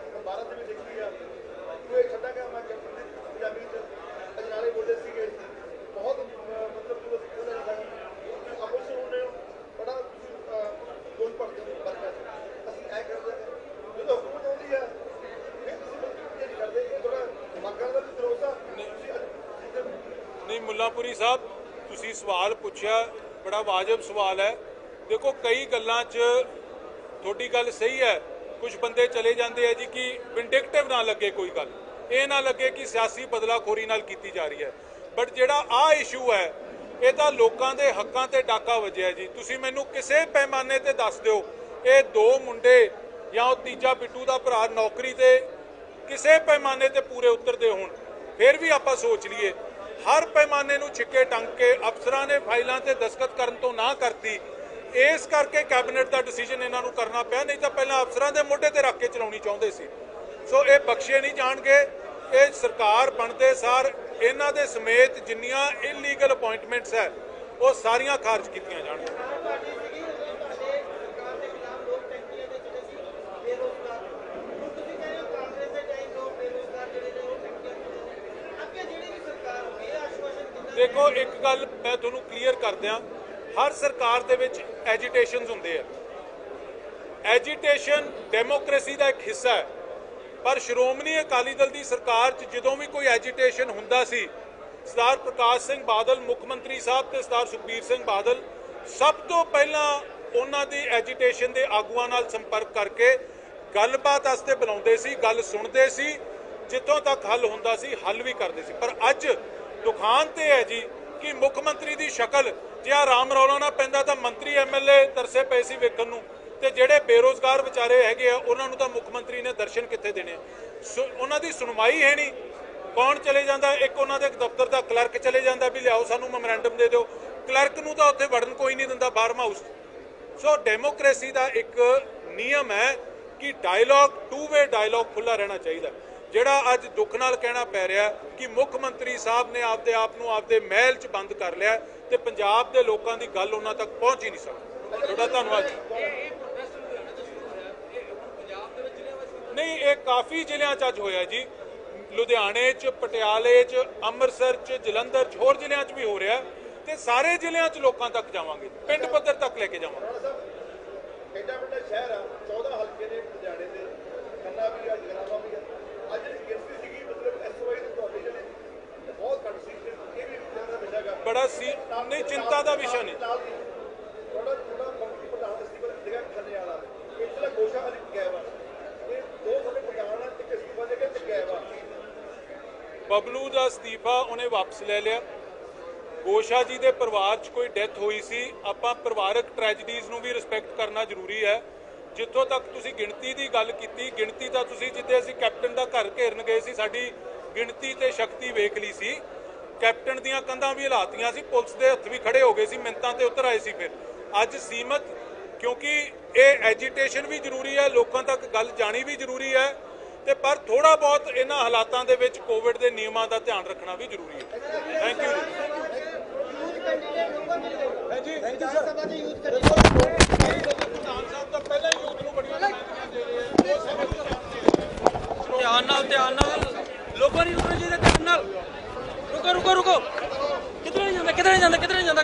ਮੁੱਲਾਪੁਰੀ ਸਾਹਿਬ, ਤੁਸੀਂ ਸਵਾਲ ਪੁੱਛਿਆ, ਬੜਾ ਵਾਜਬ ਸਵਾਲ ਹੈ। ਦੇਖੋ ਕਈ ਗੱਲਾਂ 'ਚ ਤੁਹਾਡੀ ਗੱਲ ਸਹੀ ਹੈ ਕੁਝ ਬੰਦੇ ਚਲੇ ਜਾਂਦੇ ਆ ਜੀ ਕਿ ਵਿੰਡਿਕਟਿਵ ਨਾ ਲੱਗੇ ਕੋਈ ਗੱਲ, ਇਹ ਨਾ ਲੱਗੇ ਕਿ ਸਿਆਸੀ ਬਦਲਾਖੋਰੀ ਨਾਲ ਕੀਤੀ ਜਾ ਰਹੀ ਹੈ। ਬਟ ਜਿਹੜਾ ਆਹ ਇਸ਼ੂ ਹੈ ਇਹ ਤਾਂ ਲੋਕਾਂ ਦੇ ਹੱਕਾਂ ਤੇ ਡਾਕਾ ਵੱਜਿਆ ਜੀ। ਤੁਸੀਂ ਮੈਨੂੰ ਕਿਸੇ ਪੈਮਾਨੇ ਤੇ ਦੱਸ ਦਿਓ ਇਹ ਦੋ ਮੁੰਡੇ ਜਾਂ ਉਹ ਤੀਜਾ ਬਿੱਟੂ ਦਾ ਭਰਾ ਨੌਕਰੀ ਤੇ ਕਿਸੇ ਪੈਮਾਨੇ ਤੇ ਪੂਰੇ ਉਤਰਦੇ ਹੋਣ, ਫਿਰ ਵੀ ਆਪਾਂ ਸੋਚ ਲਈਏ। ਹਰ ਪੈਮਾਨੇ ਨੂੰ ਛਿੱਕੇ ਟੰਗ ਕੇ ਅਫਸਰਾਂ ਨੇ ਫਾਈਲਾਂ ਤੇ ਦਸਤਖਤ ਕਰਨ ਤੋਂ ਨਾ ਕਰਤੀ, ਇਸ ਕਰਕੇ ਕੈਬਨਿਟ ਦਾ ਡਿਸੀਜਨ ਇਹਨਾਂ ਨੂੰ ਕਰਨਾ ਪਿਆ, ਨਹੀਂ ਤਾਂ ਪਹਿਲਾਂ ਅਫਸਰਾਂ ਦੇ ਮੋਢੇ ਤੇ ਰੱਖ ਕੇ ਚਲਾਉਣੀ ਚਾਹੁੰਦੇ ਸੀ। ਸੋ ਇਹ ਬਖਸ਼ੇ ਨਹੀਂ ਜਾਣਗੇ। ਇਹ ਸਰਕਾਰ ਬਣਦੇ ਸਾਰ ਇਹਨਾਂ ਦੇ ਸਮੇਤ ਜਿੰਨੀਆਂ ਇਲੀਗਲ ਅਪਾਇੰਟਮੈਂਟਸ ਹੈ ਉਹ ਸਾਰੀਆਂ ਖਾਰਜ ਕੀਤੀਆਂ ਜਾਣਗੀਆਂ। ਦੇਖੋ ਇੱਕ ਗੱਲ ਮੈਂ ਤੁਹਾਨੂੰ ਕਲੀਅਰ ਕਰ ਦਿਆਂ, ਹਰ ਸਰਕਾਰ ਦੇ ਵਿੱਚ ਐਜੀਟੇਸ਼ਨਸ ਹੁੰਦੇ ਆ। ਐਜੀਟੇਸ਼ਨ ਡੈਮੋਕ੍ਰੇਸੀ ਦਾ ਇੱਕ ਹਿੱਸਾ ਹੈ, ਪਰ ਸ਼੍ਰੋਮਣੀ ਅਕਾਲੀ ਦਲ ਦੀ ਸਰਕਾਰ 'ਚ ਜਦੋਂ ਵੀ ਕੋਈ ਐਜੀਟੇਸ਼ਨ ਹੁੰਦਾ ਸੀ, ਸਰਦਾਰ ਪ੍ਰਕਾਸ਼ ਸਿੰਘ ਬਾਦਲ ਮੁੱਖ ਮੰਤਰੀ ਸਾਹਿਬ ਤੇ ਸਰਦਾਰ ਸੁਖਬੀਰ ਸਿੰਘ ਬਾਦਲ ਸਭ ਤੋਂ ਪਹਿਲਾਂ ਉਹਨਾਂ ਦੀ ਐਜੀਟੇਸ਼ਨ ਦੇ ਆਗੂਆਂ ਨਾਲ ਸੰਪਰਕ ਕਰਕੇ ਗੱਲਬਾਤ ਵਾਸਤੇ ਬੁਲਾਉਂਦੇ ਸੀ, ਗੱਲ ਸੁਣਦੇ ਸੀ, ਜਿੱਥੋਂ ਤੱਕ ਹੱਲ ਹੁੰਦਾ ਸੀ ਹੱਲ ਵੀ ਕਰਦੇ ਸੀ। ਪਰ ਅੱਜ ਦੁਖਾਂਤ ਤੇ ਹੈ ਜੀ ਕਿ ਮੁੱਖ ਮੰਤਰੀ ਦੀ ਸ਼ਕਲ ਜੇ ਆ ਰਾਮ ਰੌਲਾ ਨਾ ਪੈਂਦਾ ਤਾਂ ਮੰਤਰੀ ਐਮਐਲਏ ਤਰਸੇ ਪਏ ਸੀ ਵੇਖਣ ਨੂੰ, ਤੇ ਜਿਹੜੇ ਬੇਰੋਜ਼ਗਾਰ ਵਿਚਾਰੇ ਹੈਗੇ ਆ ਉਹਨਾਂ ਨੂੰ ਤਾਂ ਮੁੱਖ ਮੰਤਰੀ ਨੇ ਦਰਸ਼ਨ ਕਿੱਥੇ ਦੇਣੇ। ਉਹਨਾਂ ਦੀ ਸੁਣਵਾਈ ਹੈ ਨਹੀਂ। ਕੌਣ ਚਲੇ ਜਾਂਦਾ? ਇੱਕ ਉਹਨਾਂ ਦੇ ਦਫ਼ਤਰ ਦਾ ਕਲਰਕ ਚਲੇ ਜਾਂਦਾ ਵੀ ਲਿਆਓ ਸਾਨੂੰ ਮੈਮੋਰੈਂਡਮ ਦੇ ਦਿਓ, ਕਲਰਕ ਨੂੰ ਤਾਂ ਉੱਥੇ ਵੜਨ ਕੋਈ ਨਹੀਂ ਦਿੰਦਾ ਫਾਰਮ ਹਾਊਸ। ਸੋ ਡੈਮੋਕ੍ਰੇਸੀ ਦਾ ਇੱਕ ਨਿਯਮ ਹੈ ਕਿ ਡਾਇਲੌਗ ਟੂ ਵੇ ਡਾਇਲੌਗ ਖੁੱਲ੍ਹਾ ਰਹਿਣਾ ਚਾਹੀਦਾ। ਜਿਹੜਾ ਅੱਜ ਦੁੱਖ ਨਾਲ ਕਹਿਣਾ ਪੈ ਰਿਹਾ ਕਿ ਮੁੱਖ ਮੰਤਰੀ ਸਾਹਿਬ ਨੇ ਆਪਦੇ ਆਪ ਨੂੰ ਆਪਦੇ ਮਹਿਲ 'ਚ ਬੰਦ ਕਰ ਲਿਆ ਤੇ ਪੰਜਾਬ ਦੇ ਲੋਕਾਂ ਦੀ ਗੱਲ ਉਹਨਾਂ ਤੱਕ ਪਹੁੰਚ ਹੀ ਨਹੀਂ ਸਕਦੀ। ਤੁਹਾਡਾ ਧੰਨਵਾਦ। ਨਹੀਂ, ਇਹ ਕਾਫੀ ਜ਼ਿਲ੍ਹਿਆਂ 'ਚ ਅੱਜ ਹੋਇਆ ਜੀ, ਲੁਧਿਆਣੇ 'ਚ, ਪਟਿਆਲੇ 'ਚ, ਅੰਮ੍ਰਿਤਸਰ 'ਚ, ਜਲੰਧਰ 'ਚ, ਹੋਰ ਜ਼ਿਲ੍ਹਿਆਂ 'ਚ ਵੀ ਹੋ ਰਿਹਾ ਤੇ ਸਾਰੇ ਜ਼ਿਲ੍ਹਿਆਂ 'ਚ ਲੋਕਾਂ ਤੱਕ ਜਾਵਾਂਗੇ, ਪਿੰਡ ਪੱਧਰ ਤੱਕ ਲੈ ਕੇ ਜਾਵਾਂਗੇ। ਐਡਾ ਵੱਡਾ ਸ਼ਹਿਰ ਆ, 14 ਹਲਕੇ ਨੇ ਲੁਧਿਆਣੇ ਦੇ, ਖੰਨਾ ਵੀ ਆ, ਜਗਰਾਵਾਂ ਵੀ ਆ। ਅੱਜ ਗਿਣਤੀ ਸੀਗੀ ਮਤਲਬ ਐਸਓਆਈ ਦੇ ਤੁਹਾਡੇ ਜਿਹੜੇ ਬਹੁਤ ਘੱਟ ਸੀ, ਇਹ ਵੀ ਜ਼ਿਆਦਾ ਵਿਸ਼ਾ ਬੜਾ ਸੀ ਨਹੀਂ, ਚਿੰਤਾ ਦਾ ਵਿਸ਼ਾ ਨਹੀਂ। ਥੋੜਾ ਮੰਤਰੀ ਪ੍ਰਧਾਨ ਅਸਤੀਫਾ ਜਗ੍ਹਾ ਖੰਨੇ ਵਾਲਾ ਇਤਲਾ ਗੋਸ਼ਾ ਵਾਲੀ ਗਿਆ ਵਾ, ਇਹ ਦੋ ਤੁਹਾਡੇ ਪ੍ਰਧਾਨ ਆ ਤੇ ਅਸਤੀਫਾ ਦੇ ਕੇ ਗਿਆ ਵਾ। ਬਬਲੂ ਦਾ ਅਸਤੀਫਾ ਉਹਨੇ ਵਾਪਸ ਲੈ ਲਿਆ। ਗੋਸ਼ਾ ਜੀ ਦੇ ਪਰਿਵਾਰ 'ਚ ਕੋਈ ਡੈਥ ਹੋਈ ਸੀ, ਆਪਾਂ ਪਰਿਵਾਰਕ ਟ੍ਰੈਜਡੀਜ਼ ਨੂੰ ਵੀ ਰਿਸਪੈਕਟ ਕਰਨਾ ਜ਼ਰੂਰੀ ਹੈ। ਜਿੱਥੋਂ ਤੱਕ ਤੁਸੀਂ ਗਿਣਤੀ ਦੀ ਗੱਲ ਕੀਤੀ, ਗਿਣਤੀ ਤਾਂ ਤੁਸੀਂ ਜਿੱਦੇ ਅਸੀਂ ਕੈਪਟਨ ਦਾ ਘਰ ਘੇਰਨ ਗਏ ਸੀ ਸਾਡੀ ਗਿਣਤੀ ਤੇ ਸ਼ਕਤੀ ਵੇਖ ਲਈ ਸੀ। ਕੈਪਟਨ ਦੀਆਂ ਕੰਧਾਂ ਵੀ ਹਿਲਾਤੀਆਂ ਸੀ, ਪੁਲਿਸ ਦੇ ਹੱਥ ਵੀ ਖੜੇ ਹੋ ਗਏ ਸੀ, ਮਿੰਤਾਂ ਤੇ ਉਤਰ ਆਏ ਸੀ। ਫਿਰ ਅੱਜ ਸੀਮਤ, ਕਿਉਂਕਿ ਇਹ ਐਜੀਟੇਸ਼ਨ ਵੀ ਜ਼ਰੂਰੀ ਹੈ, ਲੋਕਾਂ ਤੱਕ ਗੱਲ ਜਾਣੀ ਵੀ ਜ਼ਰੂਰੀ ਹੈ, ਤੇ ਪਰ ਥੋੜਾ ਬਹੁਤ ਇਹਨਾਂ ਹਾਲਾਤਾਂ ਦੇ ਵਿੱਚ ਕੋਵਿਡ ਦੇ ਨਿਯਮਾਂ ਦਾ ਧਿਆਨ ਰੱਖਣਾ ਵੀ ਜ਼ਰੂਰੀ ਹੈ। ਥੈਂਕ ਯੂ ਜੀ। ਧਿਆਨ ਨਾਲ ਲੋਕਾਂ ਨਹੀਂ ਉਤਰਨਾ ਚਾਹੀਦਾ। ਨਾਲ ਰੁਕੋ ਕਿੱਧਰ ਨਹੀਂ ਜਾਂਦਾ